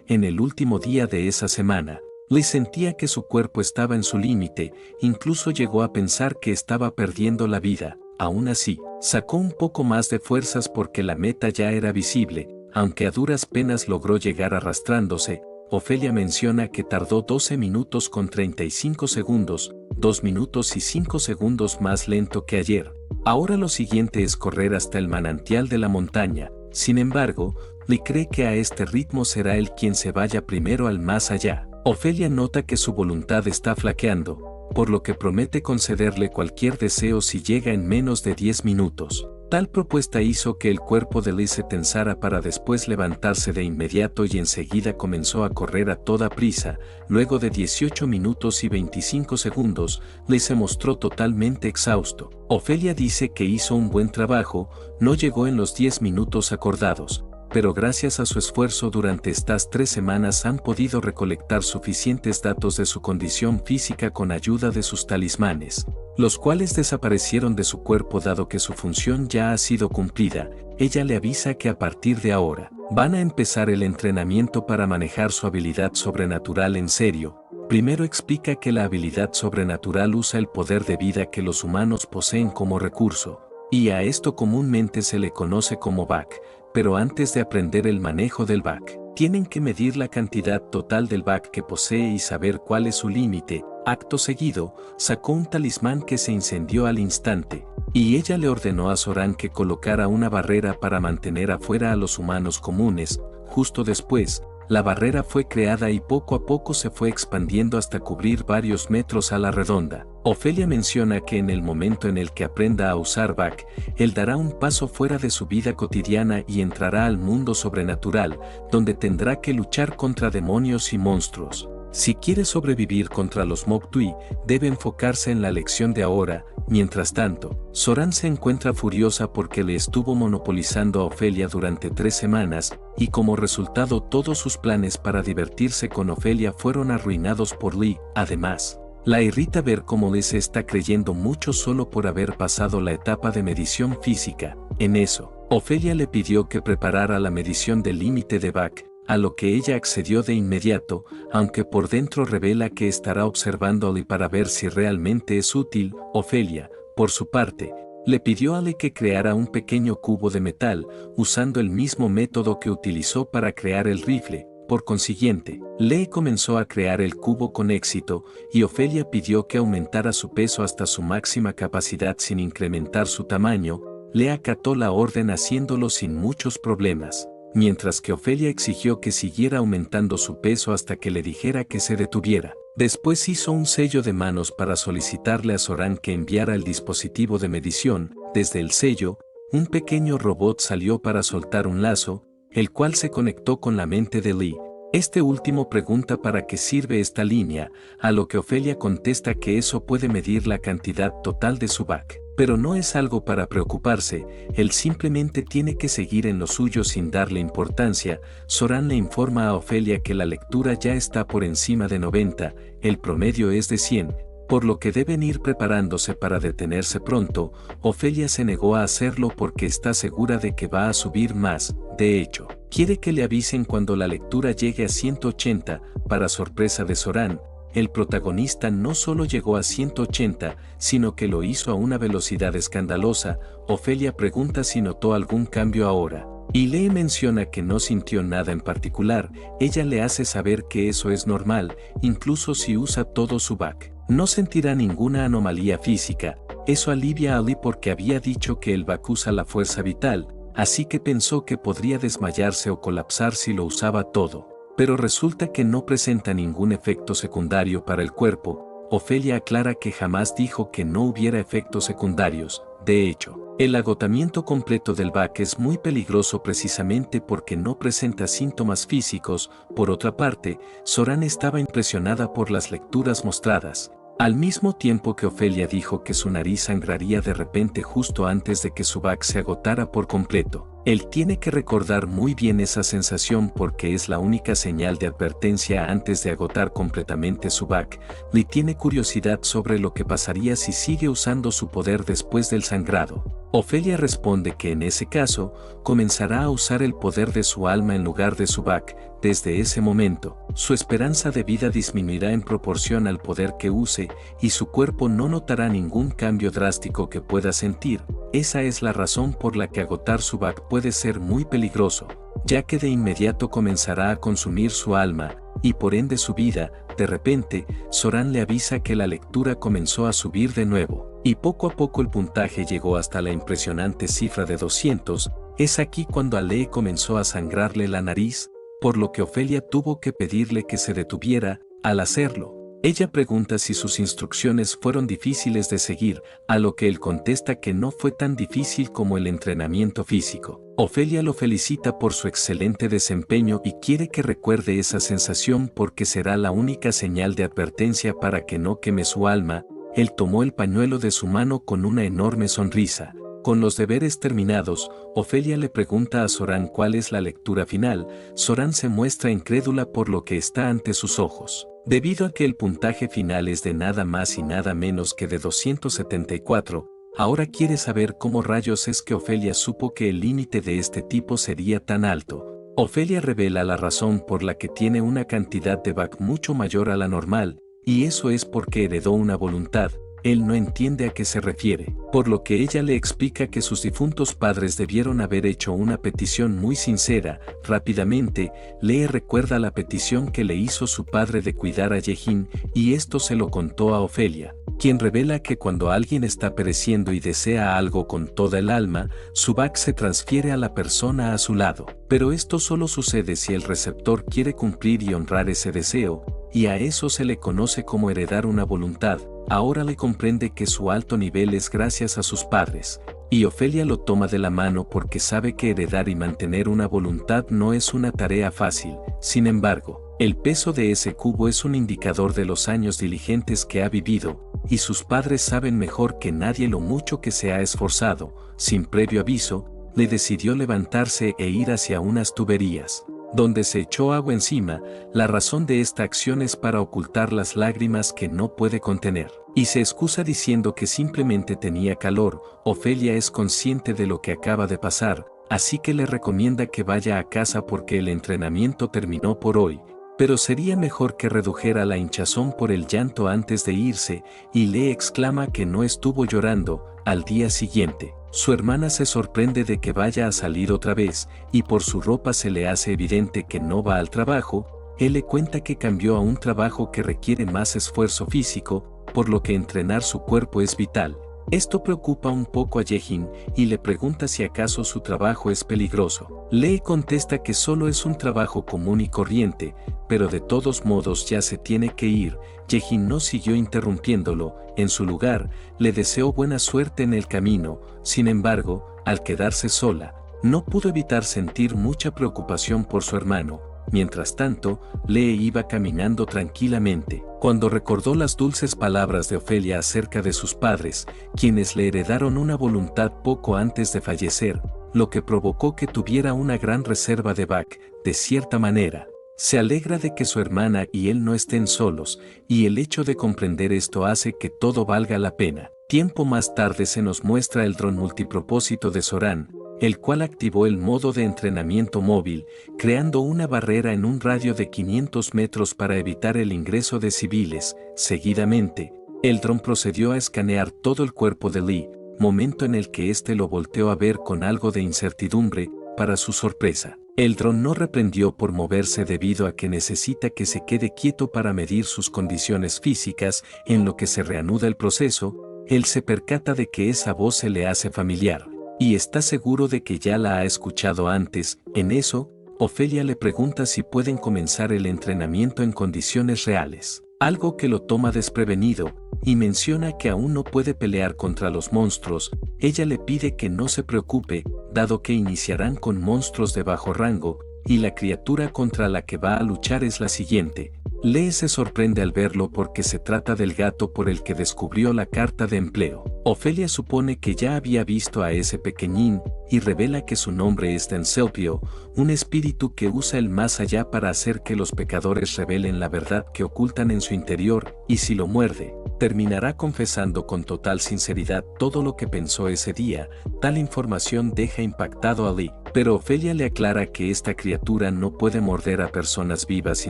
En el último día de esa semana, Lee sentía que su cuerpo estaba en su límite, incluso llegó a pensar que estaba perdiendo la vida. Aún así, sacó un poco más de fuerzas porque la meta ya era visible, aunque a duras penas logró llegar arrastrándose. Ofelia menciona que tardó 12 minutos con 35 segundos, 2 minutos y 5 segundos más lento que ayer. Ahora lo siguiente es correr hasta el manantial de la montaña. Sin embargo, Lee cree que a este ritmo será él quien se vaya primero al más allá. Ofelia nota que su voluntad está flaqueando, por lo que promete concederle cualquier deseo si llega en menos de 10 minutos. Tal propuesta hizo que el cuerpo de Lee se tensara para después levantarse de inmediato y enseguida comenzó a correr a toda prisa. Luego de 18 minutos y 25 segundos, Lee se mostró totalmente exhausto. Ofelia dice que hizo un buen trabajo, no llegó en los 10 minutos acordados, pero gracias a su esfuerzo durante estas 3 semanas han podido recolectar suficientes datos de su condición física con ayuda de sus talismanes, los cuales desaparecieron de su cuerpo dado que su función ya ha sido cumplida. Ella le avisa que a partir de ahora, van a empezar el entrenamiento para manejar su habilidad sobrenatural en serio. Primero explica que la habilidad sobrenatural usa el poder de vida que los humanos poseen como recurso, y a esto comúnmente se le conoce como back. Pero antes de aprender el manejo del back, tienen que medir la cantidad total del back que posee y saber cuál es su límite. Acto seguido, sacó un talismán que se incendió al instante, y ella le ordenó a Zoran que colocara una barrera para mantener afuera a los humanos comunes. Justo después, la barrera fue creada y poco a poco se fue expandiendo hasta cubrir varios metros a la redonda. Ofelia menciona que en el momento en el que aprenda a usar back, él dará un paso fuera de su vida cotidiana y entrará al mundo sobrenatural, donde tendrá que luchar contra demonios y monstruos. Si quiere sobrevivir contra los Mok'Tui, debe enfocarse en la lección de ahora. Mientras tanto, Zoran se encuentra furiosa porque le estuvo monopolizando a Ofelia durante 3 semanas, y como resultado todos sus planes para divertirse con Ofelia fueron arruinados por Lee. Además, la irrita ver cómo Lee se está creyendo mucho solo por haber pasado la etapa de medición física. En eso, Ofelia le pidió que preparara la medición del límite de back, a lo que ella accedió de inmediato, aunque por dentro revela que estará observando a Lee para ver si realmente es útil. Ofelia, por su parte, le pidió a Lee que creara un pequeño cubo de metal, usando el mismo método que utilizó para crear el rifle. Por consiguiente, Lee comenzó a crear el cubo con éxito, y Ofelia pidió que aumentara su peso hasta su máxima capacidad sin incrementar su tamaño. Lee acató la orden haciéndolo sin muchos problemas, mientras que Ofelia exigió que siguiera aumentando su peso hasta que le dijera que se detuviera. Después hizo un sello de manos para solicitarle a Zoran que enviara el dispositivo de medición. Desde el sello, un pequeño robot salió para soltar un lazo, el cual se conectó con la mente de Lee. Este último pregunta para qué sirve esta línea, a lo que Ofelia contesta que eso puede medir la cantidad total de su back. Pero no es algo para preocuparse, él simplemente tiene que seguir en lo suyo sin darle importancia. Zoran le informa a Ofelia que la lectura ya está por encima de 90, el promedio es de 100, por lo que deben ir preparándose para detenerse pronto. Ofelia se negó a hacerlo porque está segura de que va a subir más. De hecho, quiere que le avisen cuando la lectura llegue a 180, para sorpresa de Zoran. El protagonista no solo llegó a 180, sino que lo hizo a una velocidad escandalosa. Ofelia pregunta si notó algún cambio ahora, y Lee menciona que no sintió nada en particular. Ella le hace saber que eso es normal, incluso si usa todo su back. No sentirá ninguna anomalía física. Eso alivia a Lee porque había dicho que el back usa la fuerza vital, así que pensó que podría desmayarse o colapsar si lo usaba todo. Pero resulta que no presenta ningún efecto secundario para el cuerpo. Ofelia aclara que jamás dijo que no hubiera efectos secundarios, De hecho, el agotamiento completo del BAC es muy peligroso precisamente porque no presenta síntomas físicos. Por otra parte, Zoran estaba impresionada por las lecturas mostradas. Al mismo tiempo que Ofelia dijo que su nariz sangraría de repente justo antes de que su BAC se agotara por completo. Él tiene que recordar muy bien esa sensación porque es la única señal de advertencia antes de agotar completamente su BAC. Lee tiene curiosidad sobre lo que pasaría si sigue usando su poder después del sangrado. Ofelia responde que en ese caso, comenzará a usar el poder de su alma en lugar de su BAC. Desde ese momento, su esperanza de vida disminuirá en proporción al poder que use y su cuerpo no notará ningún cambio drástico que pueda sentir. Esa es la razón por la que agotar su BAC puede ser muy peligroso, ya que de inmediato comenzará a consumir su alma, y por ende su vida. De repente, Zoran le avisa que la lectura comenzó a subir de nuevo, y poco a poco el puntaje llegó hasta la impresionante cifra de 200. Es aquí cuando a Lee comenzó a sangrarle la nariz, por lo que Ofelia tuvo que pedirle que se detuviera. Al hacerlo, ella pregunta si sus instrucciones fueron difíciles de seguir, a lo que él contesta que no fue tan difícil como el entrenamiento físico. Ofelia lo felicita por su excelente desempeño y quiere que recuerde esa sensación porque será la única señal de advertencia para que no queme su alma. Él tomó el pañuelo de su mano con una enorme sonrisa. Con los deberes terminados, Ofelia le pregunta a Zoran cuál es la lectura final. Zoran se muestra incrédula por lo que está ante sus ojos. Debido a que el puntaje final es de nada más y nada menos que de 274, ahora quiere saber cómo rayos es que Ofelia supo que el límite de este tipo sería tan alto. Ofelia revela la razón por la que tiene una cantidad de BAC mucho mayor a la normal, y eso es porque heredó una voluntad. Él no entiende a qué se refiere, por lo que ella le explica que sus difuntos padres debieron haber hecho una petición muy sincera. Rápidamente, Lee recuerda la petición que le hizo su padre de cuidar a Yehin, y esto se lo contó a Ofelia, quien revela que cuando alguien está pereciendo y desea algo con toda el alma, su BAC se transfiere a la persona a su lado. Pero esto solo sucede si el receptor quiere cumplir y honrar ese deseo, y a eso se le conoce como heredar una voluntad. Ahora le comprende que su alto nivel es gracias a sus padres, y Ofelia lo toma de la mano porque sabe que heredar y mantener una voluntad no es una tarea fácil. Sin embargo, el peso de ese cubo es un indicador de los años diligentes que ha vivido, y sus padres saben mejor que nadie lo mucho que se ha esforzado. Sin previo aviso, le decidió levantarse e ir hacia unas tuberías, donde se echó agua encima. La razón de esta acción es para ocultar las lágrimas que no puede contener, y se excusa diciendo que simplemente tenía calor. Ofelia es consciente de lo que acaba de pasar, así que le recomienda que vaya a casa porque el entrenamiento terminó por hoy, pero sería mejor que redujera la hinchazón por el llanto antes de irse, y le exclama que no estuvo llorando. Al día siguiente, su hermana se sorprende de que vaya a salir otra vez, y por su ropa se le hace evidente que no va al trabajo. Él le cuenta que cambió a un trabajo que requiere más esfuerzo físico, por lo que entrenar su cuerpo es vital. Esto preocupa un poco a Yehin, y le pregunta si acaso su trabajo es peligroso. Lee contesta que solo es un trabajo común y corriente, pero de todos modos ya se tiene que ir. Yehin no siguió interrumpiéndolo. En su lugar, le deseó buena suerte en el camino. Sin embargo, al quedarse sola, no pudo evitar sentir mucha preocupación por su hermano. Mientras tanto, Lee iba caminando tranquilamente, cuando recordó las dulces palabras de Ofelia acerca de sus padres, quienes le heredaron una voluntad poco antes de fallecer, lo que provocó que tuviera una gran reserva de BAC. De cierta manera, se alegra de que su hermana y él no estén solos, y el hecho de comprender esto hace que todo valga la pena. Tiempo más tarde se nos muestra el dron multipropósito de Zoran, el cual activó el modo de entrenamiento móvil, creando una barrera en un radio de 500 metros para evitar el ingreso de civiles. Seguidamente, el dron procedió a escanear todo el cuerpo de Lee, momento en el que éste lo volteó a ver con algo de incertidumbre. Para su sorpresa, el dron no reprendió por moverse debido a que necesita que se quede quieto para medir sus condiciones físicas. En lo que se reanuda el proceso, él se percata de que esa voz se le hace familiar, y está seguro de que ya la ha escuchado antes. En eso, Ofelia le pregunta si pueden comenzar el entrenamiento en condiciones reales, algo que lo toma desprevenido. y menciona que aún no puede pelear contra los monstruos. Ella le pide que no se preocupe, dado que iniciarán con monstruos de bajo rango, y la criatura contra la que va a luchar es la siguiente. Lee se sorprende al verlo porque se trata del gato por el que descubrió la carta de empleo. Ofelia supone que ya había visto a ese pequeñín, y revela que su nombre es Dancelpio, un espíritu que usa el más allá para hacer que los pecadores revelen la verdad que ocultan en su interior, y si lo muerde, terminará confesando con total sinceridad todo lo que pensó ese día. Tal información deja impactado a Lee, pero Ofelia le aclara que esta criatura no puede morder a personas vivas y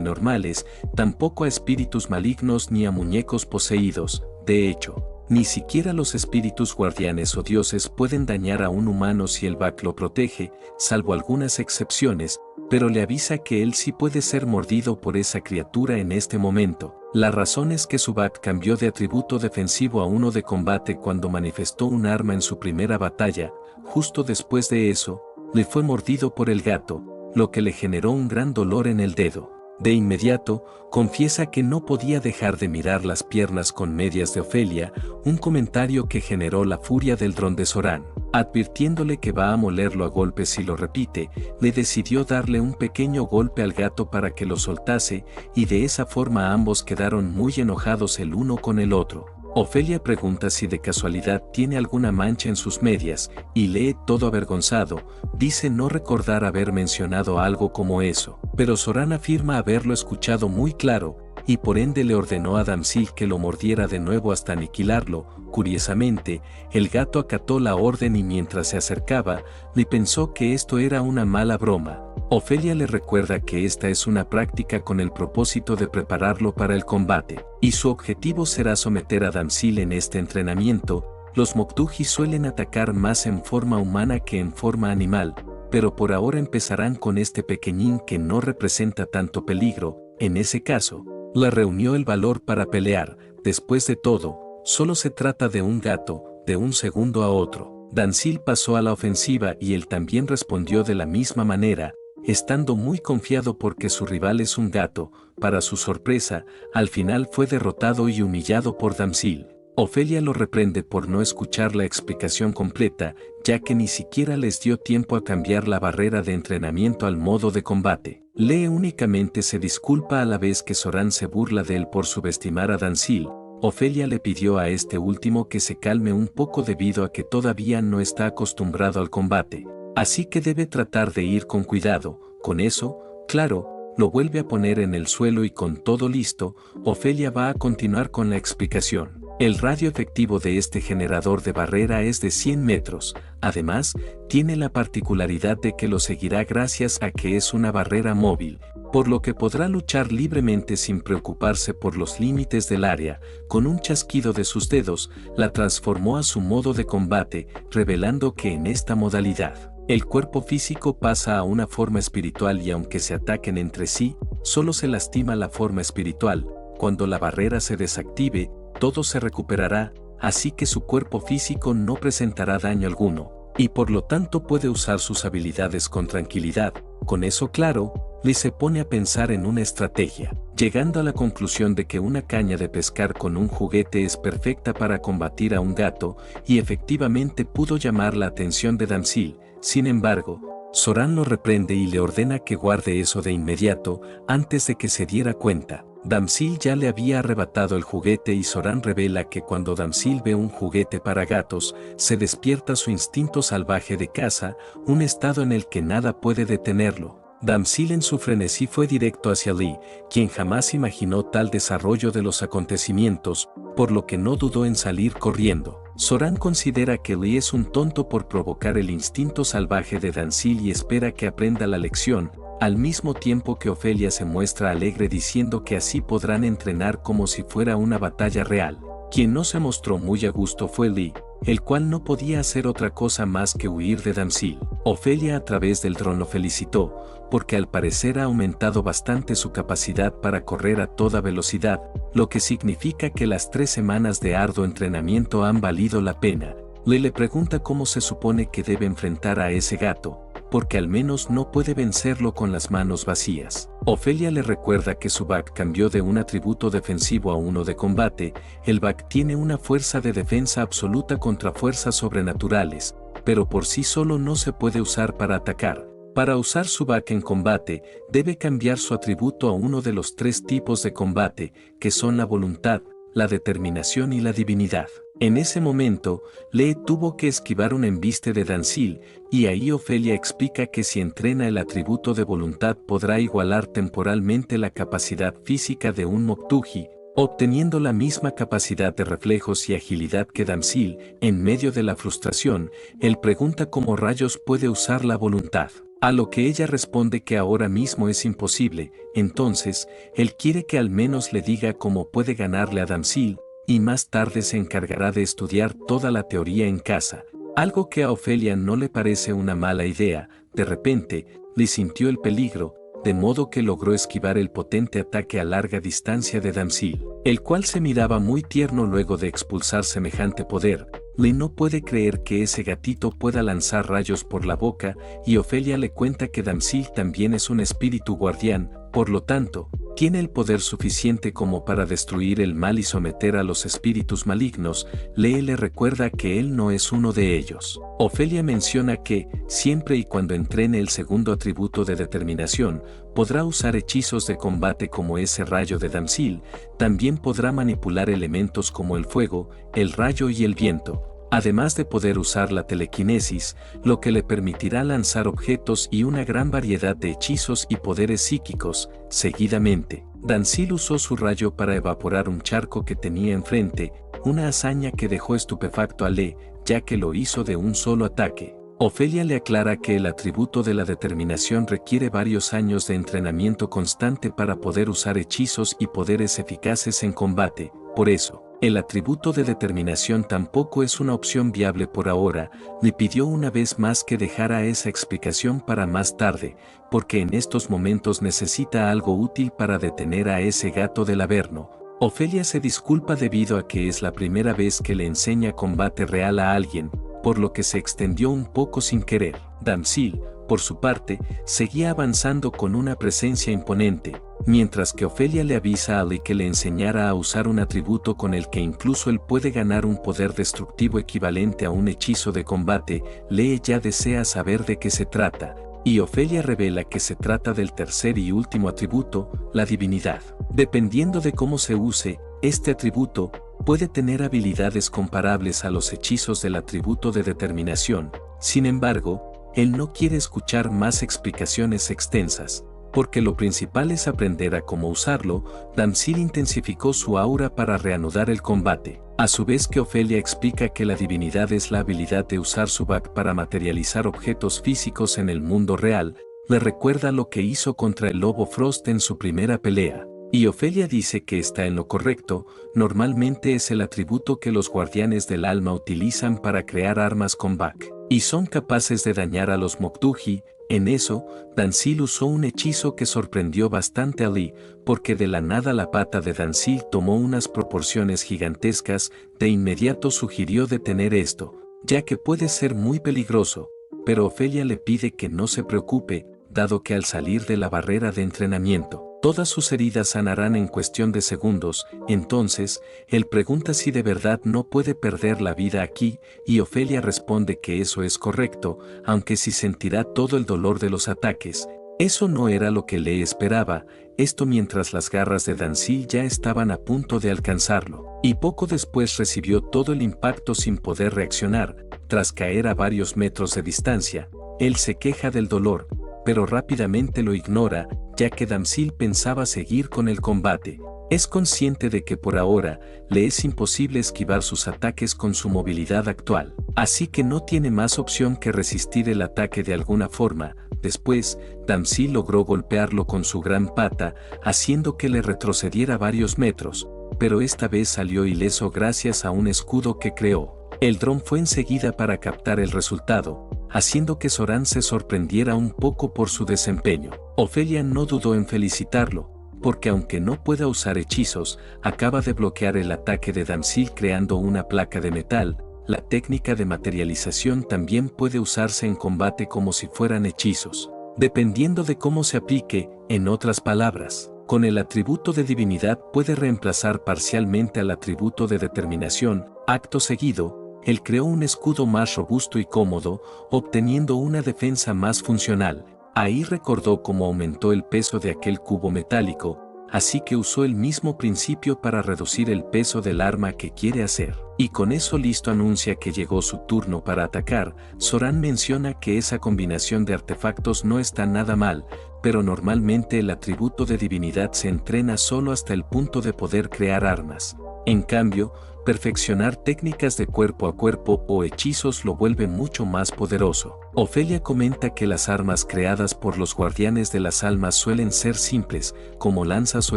normales, tampoco a espíritus malignos ni a muñecos poseídos. De hecho, ni siquiera los espíritus guardianes o dioses pueden dañar a un humano si el Bak lo protege, salvo algunas excepciones, pero le avisa que él sí puede ser mordido por esa criatura en este momento. La razón es que su Bak cambió de atributo defensivo a uno de combate cuando manifestó un arma en su primera batalla. Justo después de eso, le fue mordido por el gato, lo que le generó un gran dolor en el dedo. De inmediato, confiesa que no podía dejar de mirar las piernas con medias de Ofelia, un comentario que generó la furia del dron de Zoran. Advirtiéndole que va a molerlo a golpes si lo repite, le decidió darle un pequeño golpe al gato para que lo soltase, y de esa forma ambos quedaron muy enojados el uno con el otro. Ofelia pregunta si de casualidad tiene alguna mancha en sus medias, y Lee, todo avergonzado, dice no recordar haber mencionado algo como eso, pero Zoran afirma haberlo escuchado muy claro, y por ende le ordenó a Damsil que lo mordiera de nuevo hasta aniquilarlo. Curiosamente, el gato acató la orden y mientras se acercaba, Lee pensó que esto era una mala broma. Ofelia le recuerda que esta es una práctica con el propósito de prepararlo para el combate, y su objetivo será someter a Damsil en este entrenamiento. Los Moktuji suelen atacar más en forma humana que en forma animal, pero por ahora empezarán con este pequeñín que no representa tanto peligro. En ese caso, la reunió el valor para pelear. Después de todo, solo se trata de un gato, de un segundo a otro. Damsil pasó a la ofensiva y él también respondió de la misma manera, estando muy confiado porque su rival es un gato. Para su sorpresa, al final fue derrotado y humillado por Damsil. Ofelia lo reprende por no escuchar la explicación completa, ya que ni siquiera les dio tiempo a cambiar la barrera de entrenamiento al modo de combate. Lee únicamente se disculpa a la vez que Zoran se burla de él por subestimar a Damsil. Ofelia le pidió a este último que se calme un poco debido a que todavía no está acostumbrado al combate, así que debe tratar de ir con cuidado. Con eso, claro, lo vuelve a poner en el suelo y con todo listo, Ofelia va a continuar con la explicación. El radio efectivo de este generador de barrera es de 100 metros, además, tiene la particularidad de que lo seguirá gracias a que es una barrera móvil, por lo que podrá luchar libremente sin preocuparse por los límites del área. Con un chasquido de sus dedos, la transformó a su modo de combate, revelando que en esta modalidad, el cuerpo físico pasa a una forma espiritual y aunque se ataquen entre sí, solo se lastima la forma espiritual. Cuando la barrera se desactive, todo se recuperará, así que su cuerpo físico no presentará daño alguno, y por lo tanto puede usar sus habilidades con tranquilidad. Con eso claro, Lee se pone a pensar en una estrategia, llegando a la conclusión de que una caña de pescar con un juguete es perfecta para combatir a un gato, y efectivamente pudo llamar la atención de Damsil. Sin embargo, Zoran lo reprende y le ordena que guarde eso de inmediato, antes de que se diera cuenta. Damsil ya le había arrebatado el juguete y Zoran revela que cuando Damsil ve un juguete para gatos, se despierta su instinto salvaje de caza, un estado en el que nada puede detenerlo. Damsil en su frenesí fue directo hacia Lee, quien jamás imaginó tal desarrollo de los acontecimientos, por lo que no dudó en salir corriendo. Zoran considera que Lee es un tonto por provocar el instinto salvaje de Damsil y espera que aprenda la lección, al mismo tiempo que Ofelia se muestra alegre diciendo que así podrán entrenar como si fuera una batalla real. Quien no se mostró muy a gusto fue Lee, el cual no podía hacer otra cosa más que huir de Damsil. Ofelia a través del dron lo felicitó, porque al parecer ha aumentado bastante su capacidad para correr a toda velocidad, lo que significa que las 3 semanas de arduo entrenamiento han valido la pena. Lee le pregunta cómo se supone que debe enfrentar a ese gato, porque al menos no puede vencerlo con las manos vacías. Ofelia le recuerda que su Bak cambió de un atributo defensivo a uno de combate. El Bak tiene una fuerza de defensa absoluta contra fuerzas sobrenaturales, pero por sí solo no se puede usar para atacar. Para usar su Bak en combate, debe cambiar su atributo a uno de los 3 tipos de combate, que son la voluntad, la determinación y la divinidad. En ese momento, Lee tuvo que esquivar un embiste de Dancil, y ahí Ofelia explica que si entrena el atributo de voluntad podrá igualar temporalmente la capacidad física de un Moktuji, obteniendo la misma capacidad de reflejos y agilidad que Dancil. En medio de la frustración, él pregunta cómo rayos puede usar la voluntad. A lo que ella responde que ahora mismo es imposible. Entonces, él quiere que al menos le diga cómo puede ganarle a Dancil, y más tarde se encargará de estudiar toda la teoría en casa. Algo que a Ofelia no le parece una mala idea. De repente, Lee sintió el peligro, de modo que logró esquivar el potente ataque a larga distancia de Dancil, el cual se miraba muy tierno luego de expulsar semejante poder. Lee no puede creer que ese gatito pueda lanzar rayos por la boca, y Ofelia le cuenta que Dancil también es un espíritu guardián, por lo tanto, tiene el poder suficiente como para destruir el mal y someter a los espíritus malignos. Lee le recuerda que él no es uno de ellos. Ofelia menciona que, siempre y cuando entrene el segundo atributo de determinación, podrá usar hechizos de combate como ese rayo de Dancil. También podrá manipular elementos como el fuego, el rayo y el viento, además de poder usar la telequinesis, lo que le permitirá lanzar objetos y una gran variedad de hechizos y poderes psíquicos. Seguidamente, Dancil usó su rayo para evaporar un charco que tenía enfrente, una hazaña que dejó estupefacto a Lee, ya que lo hizo de un solo ataque. Ofelia le aclara que el atributo de la determinación requiere varios años de entrenamiento constante para poder usar hechizos y poderes eficaces en combate. Por eso, el atributo de determinación tampoco es una opción viable por ahora. Le pidió una vez más que dejara esa explicación para más tarde, porque en estos momentos necesita algo útil para detener a ese gato del Averno. Ofelia se disculpa debido a que es la primera vez que le enseña combate real a alguien, por lo que se extendió un poco sin querer. Dancil, por su parte, seguía avanzando con una presencia imponente, mientras que Ofelia le avisa a Lee que le enseñara a usar un atributo con el que incluso él puede ganar un poder destructivo equivalente a un hechizo de combate. Lee ya desea saber de qué se trata, y Ofelia revela que se trata del tercer y último atributo, la divinidad. Dependiendo de cómo se use, este atributo puede tener habilidades comparables a los hechizos del atributo de determinación. Sin embargo, él no quiere escuchar más explicaciones extensas, porque lo principal es aprender a cómo usarlo. Dancil intensificó su aura para reanudar el combate, a su vez que Ofelia explica que la divinidad es la habilidad de usar su Bak para materializar objetos físicos en el mundo real. Le recuerda lo que hizo contra el lobo Frost en su primera pelea. Y Ofelia dice que está en lo correcto. Normalmente es el atributo que los guardianes del alma utilizan para crear armas con Bak, y son capaces de dañar a los Moktuji. En eso, Dancil usó un hechizo que sorprendió bastante a Lee, porque de la nada la pata de Dancil tomó unas proporciones gigantescas. De inmediato sugirió detener esto, ya que puede ser muy peligroso, pero Ofelia le pide que no se preocupe, dado que al salir de la barrera de entrenamiento, todas sus heridas sanarán en cuestión de segundos. Entonces, él pregunta si de verdad no puede perder la vida aquí, y Ofelia responde que eso es correcto, aunque sí sentirá todo el dolor de los ataques. Eso no era lo que Lee esperaba, esto mientras las garras de Dancil ya estaban a punto de alcanzarlo, y poco después recibió todo el impacto sin poder reaccionar. Tras caer a varios metros de distancia, él se queja del dolor, pero rápidamente lo ignora, ya que Dancil pensaba seguir con el combate. Es consciente de que por ahora le es imposible esquivar sus ataques con su movilidad actual, así que no tiene más opción que resistir el ataque de alguna forma. Después, Dancil logró golpearlo con su gran pata, haciendo que le retrocediera varios metros, pero esta vez salió ileso gracias a un escudo que creó. El dron fue enseguida para captar el resultado, haciendo que Zoran se sorprendiera un poco por su desempeño. Ofelia no dudó en felicitarlo, porque aunque no pueda usar hechizos, acaba de bloquear el ataque de Dancil creando una placa de metal. la técnica de materialización también puede usarse en combate como si fueran hechizos, dependiendo de cómo se aplique. En otras palabras, con el atributo de divinidad puede reemplazar parcialmente al atributo de determinación. Acto seguido, él creó un escudo más robusto y cómodo, obteniendo una defensa más funcional. Ahí recordó cómo aumentó el peso de aquel cubo metálico, así que usó el mismo principio para reducir el peso del arma que quiere hacer. Y con eso listo anuncia que llegó su turno para atacar. Zoran menciona que esa combinación de artefactos no está nada mal, pero normalmente el atributo de divinidad se entrena solo hasta el punto de poder crear armas. En cambio, perfeccionar técnicas de cuerpo a cuerpo o hechizos lo vuelve mucho más poderoso. Ofelia comenta que las armas creadas por los guardianes de las almas suelen ser simples, como lanzas o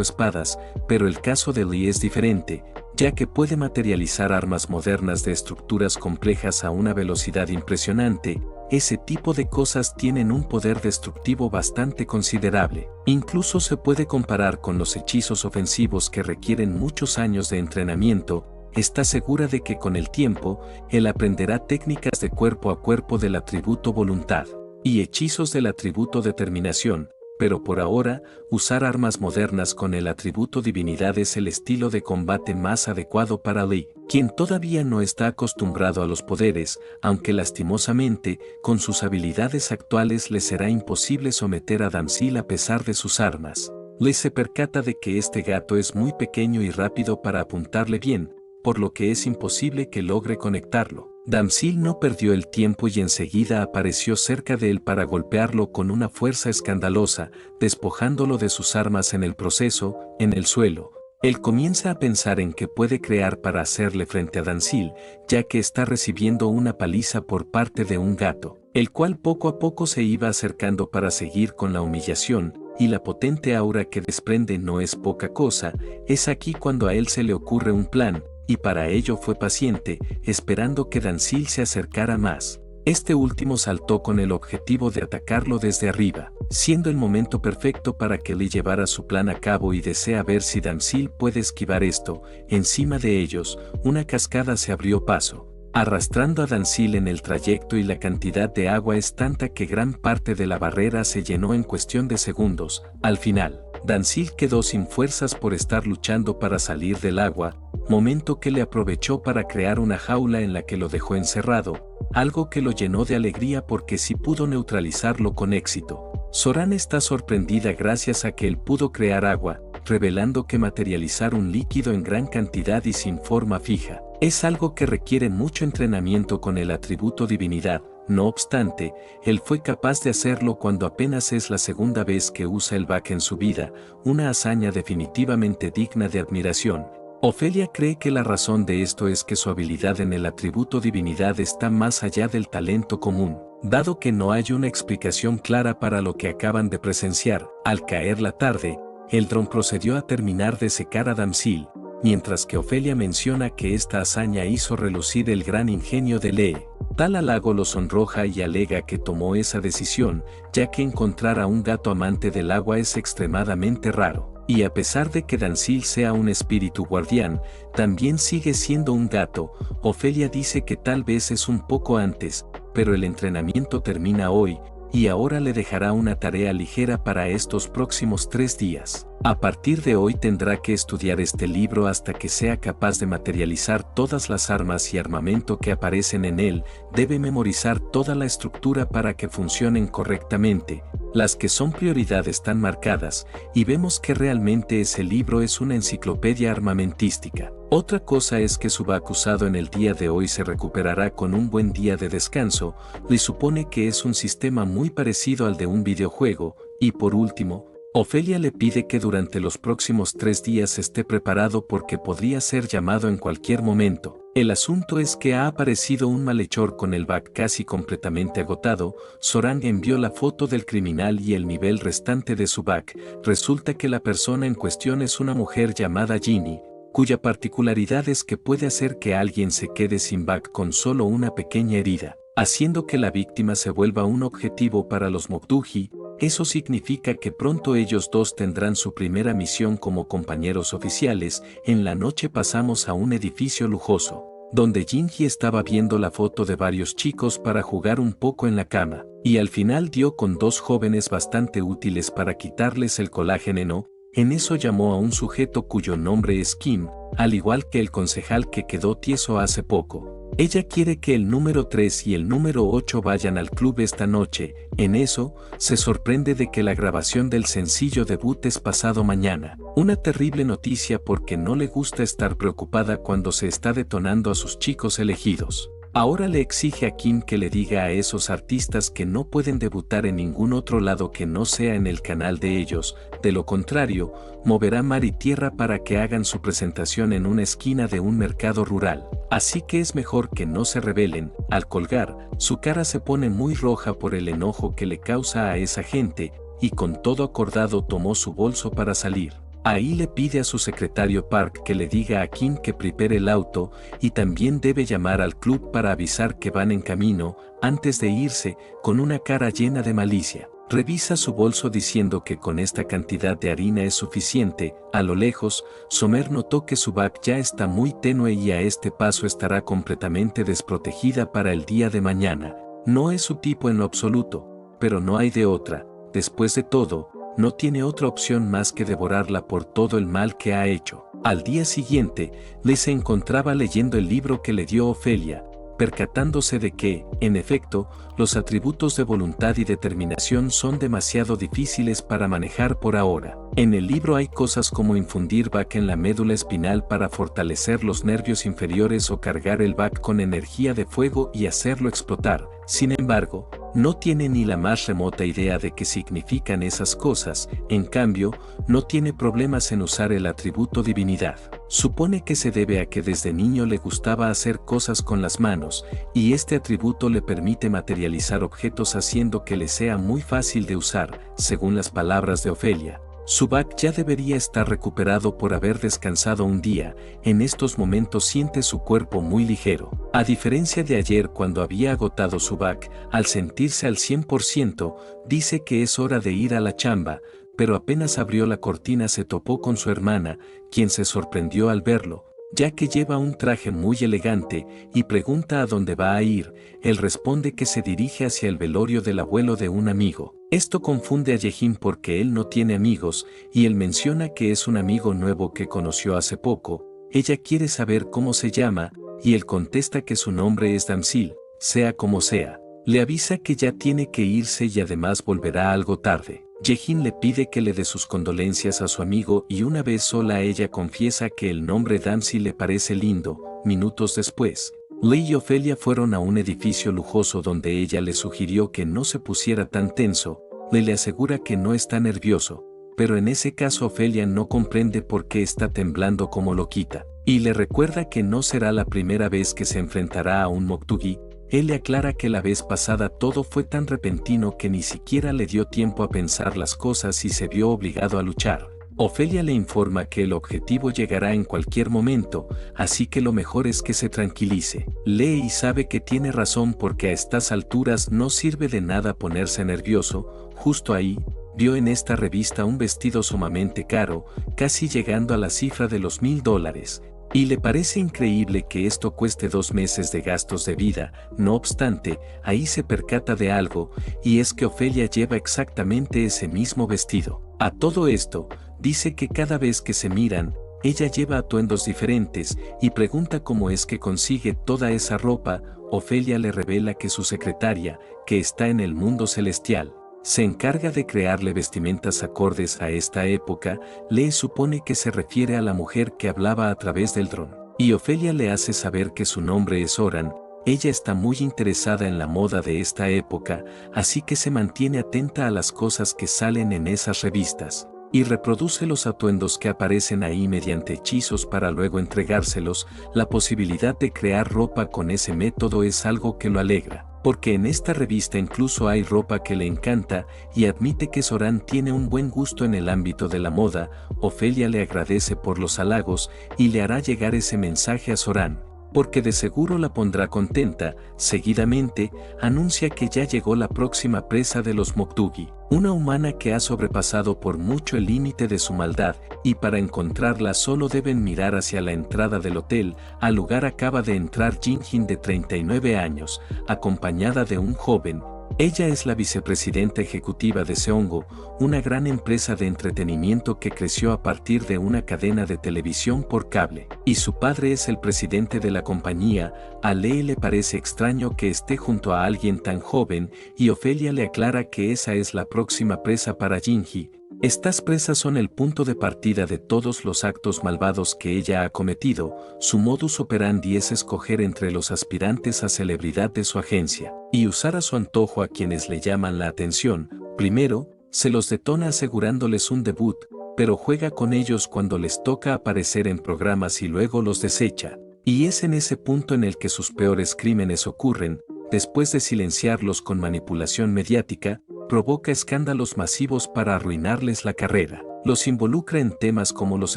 espadas, pero el caso de Lee es diferente, ya que puede materializar armas modernas de estructuras complejas a una velocidad impresionante. Ese tipo de cosas tienen un poder destructivo bastante considerable. Incluso se puede comparar con los hechizos ofensivos que requieren muchos años de entrenamiento. Está segura de que con el tiempo, él aprenderá técnicas de cuerpo a cuerpo del atributo voluntad y hechizos del atributo determinación, pero por ahora, usar armas modernas con el atributo divinidad es el estilo de combate más adecuado para Lee, quien todavía no está acostumbrado a los poderes, aunque lastimosamente, con sus habilidades actuales le será imposible someter a Damsil a pesar de sus armas. Lee se percata de que este gato es muy pequeño y rápido para apuntarle bien, por lo que es imposible que logre conectarlo. Damsil no perdió el tiempo y enseguida apareció cerca de él para golpearlo con una fuerza escandalosa, despojándolo de sus armas en el proceso. En el suelo, él comienza a pensar en qué puede crear para hacerle frente a Damsil, ya que está recibiendo una paliza por parte de un gato, el cual poco a poco se iba acercando para seguir con la humillación, y la potente aura que desprende no es poca cosa. Es aquí cuando a él se le ocurre un plan, y para ello fue paciente, esperando que Damsil se acercara más. Este último saltó con el objetivo de atacarlo desde arriba, siendo el momento perfecto para que Lee llevara su plan a cabo y desea ver si Damsil puede esquivar esto. Encima de ellos, una cascada se abrió paso, arrastrando a Damsil en el trayecto, y la cantidad de agua es tanta que gran parte de la barrera se llenó en cuestión de segundos. Al final, Damsil quedó sin fuerzas por estar luchando para salir del agua, momento que le aprovechó para crear una jaula en la que lo dejó encerrado, algo que lo llenó de alegría porque sí pudo neutralizarlo con éxito. Zoran está sorprendida gracias a que él pudo crear agua, revelando que materializar un líquido en gran cantidad y sin forma fija es algo que requiere mucho entrenamiento con el atributo divinidad. No obstante, él fue capaz de hacerlo cuando apenas es la segunda vez que usa el Bak en su vida, una hazaña definitivamente digna de admiración. Ofelia cree que la razón de esto es que su habilidad en el atributo divinidad está más allá del talento común, dado que no hay una explicación clara para lo que acaban de presenciar. Al caer la tarde, el dron procedió a terminar de secar a Damsil, mientras que Ofelia menciona que esta hazaña hizo relucir el gran ingenio de Lee. Tal halago lo sonroja y alega que tomó esa decisión, ya que encontrar a un gato amante del agua es extremadamente raro. Y a pesar de que Damsil sea un espíritu guardián, también sigue siendo un gato. Ofelia dice que tal vez es un poco antes, pero el entrenamiento termina hoy, y ahora le dejará una tarea ligera para estos próximos 3 días. A partir de hoy tendrá que estudiar este libro hasta que sea capaz de materializar todas las armas y armamento que aparecen en él. Debe memorizar toda la estructura para que funcionen correctamente. Las que son prioridad están marcadas, y vemos que realmente ese libro es una enciclopedia armamentística. Otra cosa es que su Bak usado en el día de hoy se recuperará con un buen día de descanso. Le supone que es un sistema muy parecido al de un videojuego. Y por último, Ofelia le pide que durante los próximos 3 días esté preparado porque podría ser llamado en cualquier momento. El asunto es que ha aparecido un malhechor con el Bak casi completamente agotado. Zoran envió la foto del criminal y el nivel restante de su Bak. Resulta que la persona en cuestión es una mujer llamada Ginny, cuya particularidad es que puede hacer que alguien se quede sin Bak con solo una pequeña herida, haciendo que la víctima se vuelva un objetivo para los Moktuji. Eso significa que pronto ellos dos tendrán su primera misión como compañeros oficiales. En la noche pasamos a un edificio lujoso, donde Jinhee estaba viendo la foto de varios chicos para jugar un poco en la cama, y al final dio con dos jóvenes bastante útiles para quitarles el colágeno. En eso llamó a un sujeto cuyo nombre es Kim, al igual que el concejal que quedó tieso hace poco. Ella quiere que el número 3 y el número 8 vayan al club esta noche. En eso, se sorprende de que la grabación del sencillo debut es pasado mañana. Una terrible noticia porque no le gusta estar preocupada cuando se está detonando a sus chicos elegidos. Ahora le exige a Kim que le diga a esos artistas que no pueden debutar en ningún otro lado que no sea en el canal de ellos, de lo contrario, moverá mar y tierra para que hagan su presentación en una esquina de un mercado rural. Así que es mejor que no se rebelen. Al colgar, su cara se pone muy roja por el enojo que le causa a esa gente, y con todo acordado tomó su bolso para salir. Ahí le pide a su secretario Park que le diga a Kim que prepare el auto y también debe llamar al club para avisar que van en camino. Antes de irse, con una cara llena de malicia, revisa su bolso diciendo que con esta cantidad de harina es suficiente. A lo lejos, Somer notó que su bag ya está muy tenue y a este paso estará completamente desprotegida para el día de mañana. No es su tipo en lo absoluto, pero no hay de otra. Después de todo, no tiene otra opción más que devorarla por todo el mal que ha hecho. Al día siguiente, Lee se encontraba leyendo el libro que le dio Ofelia, percatándose de que, en efecto, los atributos de voluntad y determinación son demasiado difíciles para manejar por ahora. En el libro hay cosas como infundir BAC en la médula espinal para fortalecer los nervios inferiores o cargar el BAC con energía de fuego y hacerlo explotar. Sin embargo, no tiene ni la más remota idea de qué significan esas cosas. En cambio, no tiene problemas en usar el atributo divinidad. Supone que se debe a que desde niño le gustaba hacer cosas con las manos, y este atributo le permite materializar objetos haciendo que le sea muy fácil de usar, según las palabras de Ofelia. Su BAC ya debería estar recuperado por haber descansado un día. En estos momentos siente su cuerpo muy ligero. A diferencia de ayer cuando había agotado su BAC, al sentirse al 100%, dice que es hora de ir a la chamba, pero apenas abrió la cortina se topó con su hermana, quien se sorprendió al verlo, ya que lleva un traje muy elegante, y pregunta a dónde va a ir. Él responde que se dirige hacia el velorio del abuelo de un amigo. Esto confunde a Yejin porque él no tiene amigos, y él menciona que es un amigo nuevo que conoció hace poco. Ella quiere saber cómo se llama, y él contesta que su nombre es Damsil, sea como sea. Le avisa que ya tiene que irse y además volverá algo tarde. Yejin le pide que le dé sus condolencias a su amigo y una vez sola ella confiesa que el nombre Damsil le parece lindo. Minutos después, Lee y Ofelia fueron a un edificio lujoso donde ella le sugirió que no se pusiera tan tenso. Lee le asegura que no está nervioso, pero en ese caso Ofelia no comprende por qué está temblando como loquita, y le recuerda que no será la primera vez que se enfrentará a un Moktugi. Él le aclara que la vez pasada todo fue tan repentino que ni siquiera le dio tiempo a pensar las cosas y se vio obligado a luchar. Ofelia le informa que el objetivo llegará en cualquier momento, así que lo mejor es que se tranquilice. Lee y sabe que tiene razón porque a estas alturas no sirve de nada ponerse nervioso. Justo ahí, vio en esta revista un vestido sumamente caro, casi llegando a la cifra de los $1000. Y le parece increíble que esto cueste 2 meses de gastos de vida. No obstante, ahí se percata de algo, y es que Ofelia lleva exactamente ese mismo vestido. A todo esto, dice que cada vez que se miran, ella lleva atuendos diferentes, y pregunta cómo es que consigue toda esa ropa. Ofelia le revela que su secretaria, que está en el mundo celestial, se encarga de crearle vestimentas acordes a esta época. Lee supone que se refiere a la mujer que hablaba a través del dron, y Ofelia le hace saber que su nombre es Oran. Ella está muy interesada en la moda de esta época, así que se mantiene atenta a las cosas que salen en esas revistas, y reproduce los atuendos que aparecen ahí mediante hechizos para luego entregárselos. La posibilidad de crear ropa con ese método es algo que lo alegra, porque en esta revista incluso hay ropa que le encanta, y admite que Soran tiene un buen gusto en el ámbito de la moda. Ofelia le agradece por los halagos y le hará llegar ese mensaje a Soran. porque de seguro la pondrá contenta. Seguidamente, anuncia que ya llegó la próxima presa de los Moktugi, una humana que ha sobrepasado por mucho el límite de su maldad, y para encontrarla solo deben mirar hacia la entrada del hotel. Al lugar acaba de entrar Jin-Jin de 39 años, acompañada de un joven. Ella es la vicepresidenta ejecutiva de Seongo, una gran empresa de entretenimiento que creció a partir de una cadena de televisión por cable, y su padre es el presidente de la compañía. A Lee le parece extraño que esté junto a alguien tan joven, y Ofelia le aclara que esa es la próxima presa para Jin-Hee. Estas presas son el punto de partida de todos los actos malvados que ella ha cometido. Su modus operandi es escoger entre los aspirantes a celebridad de su agencia y usar a su antojo a quienes le llaman la atención. Primero, se los detona asegurándoles un debut, pero juega con ellos cuando les toca aparecer en programas y luego los desecha. Y es en ese punto en el que sus peores crímenes ocurren. Después de silenciarlos con manipulación mediática, provoca escándalos masivos para arruinarles la carrera. Los involucra en temas como los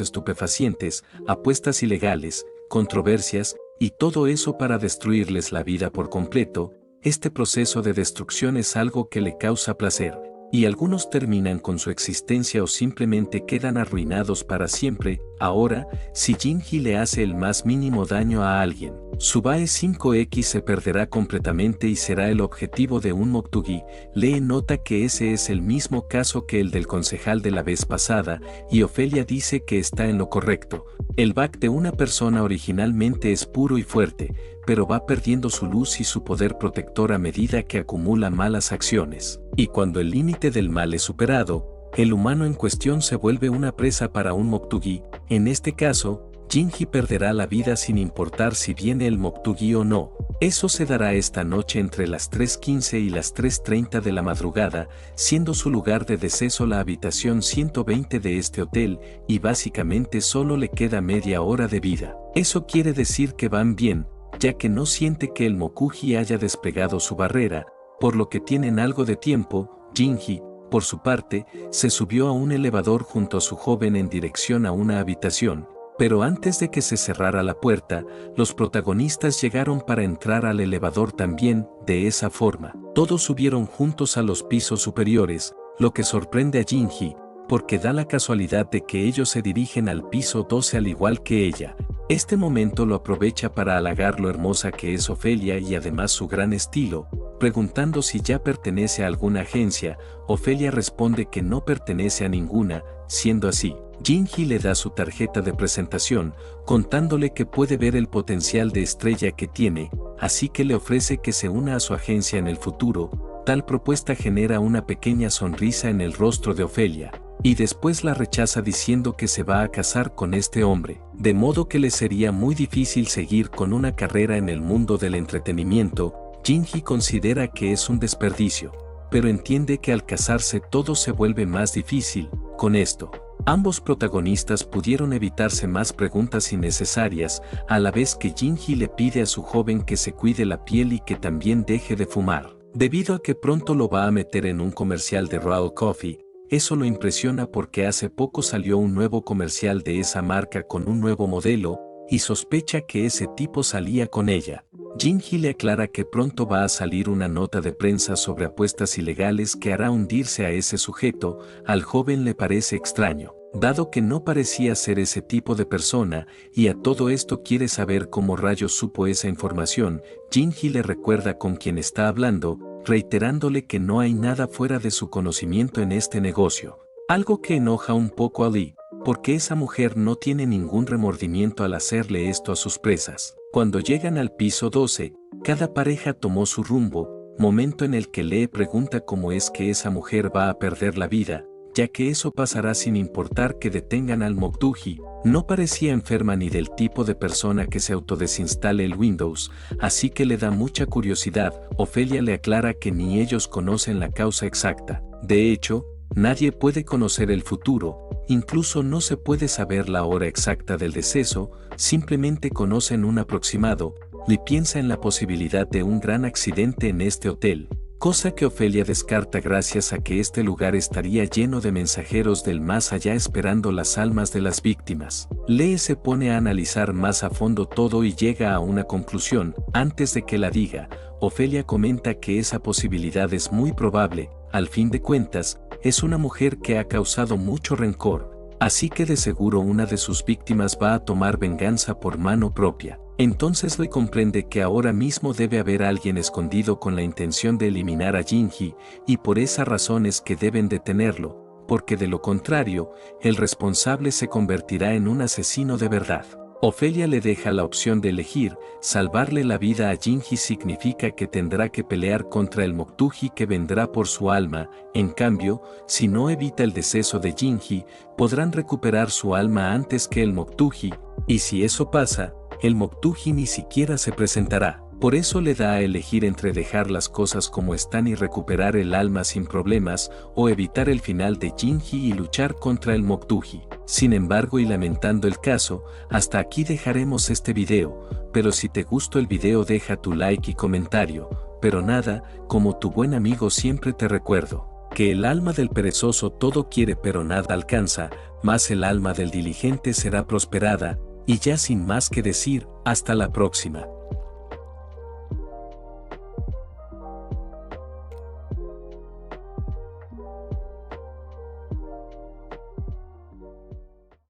estupefacientes, apuestas ilegales, controversias, y todo eso para destruirles la vida por completo. Este proceso de destrucción es algo que le causa placer, y algunos terminan con su existencia o simplemente quedan arruinados para siempre. Ahora, si Jin-Hee le hace el más mínimo daño a alguien, su Bae 5X se perderá completamente y será el objetivo de un Moktugi. Lee nota que ese es el mismo caso que el del concejal de la vez pasada, y Ofelia dice que está en lo correcto. El back de una persona originalmente es puro y fuerte, pero va perdiendo su luz y su poder protector a medida que acumula malas acciones. Y cuando el límite del mal es superado, el humano en cuestión se vuelve una presa para un Moktugi. En este caso, Jin-Hee perderá la vida sin importar si viene el Moktugi o no. Eso se dará esta noche entre las 3:15 y las 3:30 de la madrugada, siendo su lugar de deceso la habitación 120 de este hotel, y básicamente solo le queda media hora de vida. Eso quiere decir que van bien, ya que no siente que el Mokuji haya despegado su barrera, por lo que tienen algo de tiempo. Jin-Hee, por su parte, se subió a un elevador junto a su joven en dirección a una habitación, pero antes de que se cerrara la puerta, los protagonistas llegaron para entrar al elevador también. De esa forma, todos subieron juntos a los pisos superiores, lo que sorprende a Jin-Hee, porque da la casualidad de que ellos se dirigen al piso 12 al igual que ella. Este momento lo aprovecha para halagar lo hermosa que es Ofelia y además su gran estilo. Preguntando si ya pertenece a alguna agencia, Ofelia responde que no pertenece a ninguna. Siendo así, Jin-Hee le da su tarjeta de presentación, contándole que puede ver el potencial de estrella que tiene, así que le ofrece que se una a su agencia en el futuro. Tal propuesta genera una pequeña sonrisa en el rostro de Ofelia, y después la rechaza diciendo que se va a casar con este hombre, de modo que le sería muy difícil seguir con una carrera en el mundo del entretenimiento. Jin-Hee considera que es un desperdicio, pero entiende que al casarse todo se vuelve más difícil. Con esto, ambos protagonistas pudieron evitarse más preguntas innecesarias, a la vez que Jin-Hee le pide a su joven que se cuide la piel y que también deje de fumar, debido a que pronto lo va a meter en un comercial de Royal Coffee. Eso lo impresiona porque hace poco salió un nuevo comercial de esa marca con un nuevo modelo, y sospecha que ese tipo salía con ella. Jin-Hee le aclara que pronto va a salir una nota de prensa sobre apuestas ilegales que hará hundirse a ese sujeto. Al joven le parece extraño, dado que no parecía ser ese tipo de persona, y a todo esto quiere saber cómo rayos supo esa información. Jin-Hee le recuerda con quién está hablando, reiterándole que no hay nada fuera de su conocimiento en este negocio. Algo que enoja un poco a Lee, porque esa mujer no tiene ningún remordimiento al hacerle esto a sus presas. Cuando llegan al piso 12, cada pareja tomó su rumbo, momento en el que Lee pregunta cómo es que esa mujer va a perder la vida, ya que eso pasará sin importar que detengan al Moktugi. No parecía enferma ni del tipo de persona que se autodesinstale el Windows, así que le da mucha curiosidad. Ofelia le aclara que ni ellos conocen la causa exacta. De hecho, nadie puede conocer el futuro, incluso no se puede saber la hora exacta del deceso, simplemente conocen un aproximado. Lee piensa en la posibilidad de un gran accidente en este hotel, cosa que Ofelia descarta gracias a que este lugar estaría lleno de mensajeros del más allá esperando las almas de las víctimas. Lee se pone a analizar más a fondo todo y llega a una conclusión. Antes de que la diga, Ofelia comenta que esa posibilidad es muy probable. Al fin de cuentas, es una mujer que ha causado mucho rencor, así que de seguro una de sus víctimas va a tomar venganza por mano propia. Entonces Lee comprende que ahora mismo debe haber alguien escondido con la intención de eliminar a Jinhee, y por esa razón es que deben detenerlo, porque de lo contrario, el responsable se convertirá en un asesino de verdad. Ofelia le deja la opción de elegir. Salvarle la vida a Jinhee significa que tendrá que pelear contra el Moktuji que vendrá por su alma. En cambio, si no evita el deceso de Jinhee, podrán recuperar su alma antes que el Moktuji, y si eso pasa, el Moktuji ni siquiera se presentará. Por eso le da a elegir entre dejar las cosas como están y recuperar el alma sin problemas, o evitar el final de Jinhee y luchar contra el Moktuji. Sin embargo, y lamentando el caso, hasta aquí dejaremos este video, pero si te gustó el video deja tu like y comentario. Pero nada, como tu buen amigo siempre te recuerdo, que el alma del perezoso todo quiere pero nada alcanza, mas el alma del diligente será prosperada. Y ya sin más que decir, hasta la próxima.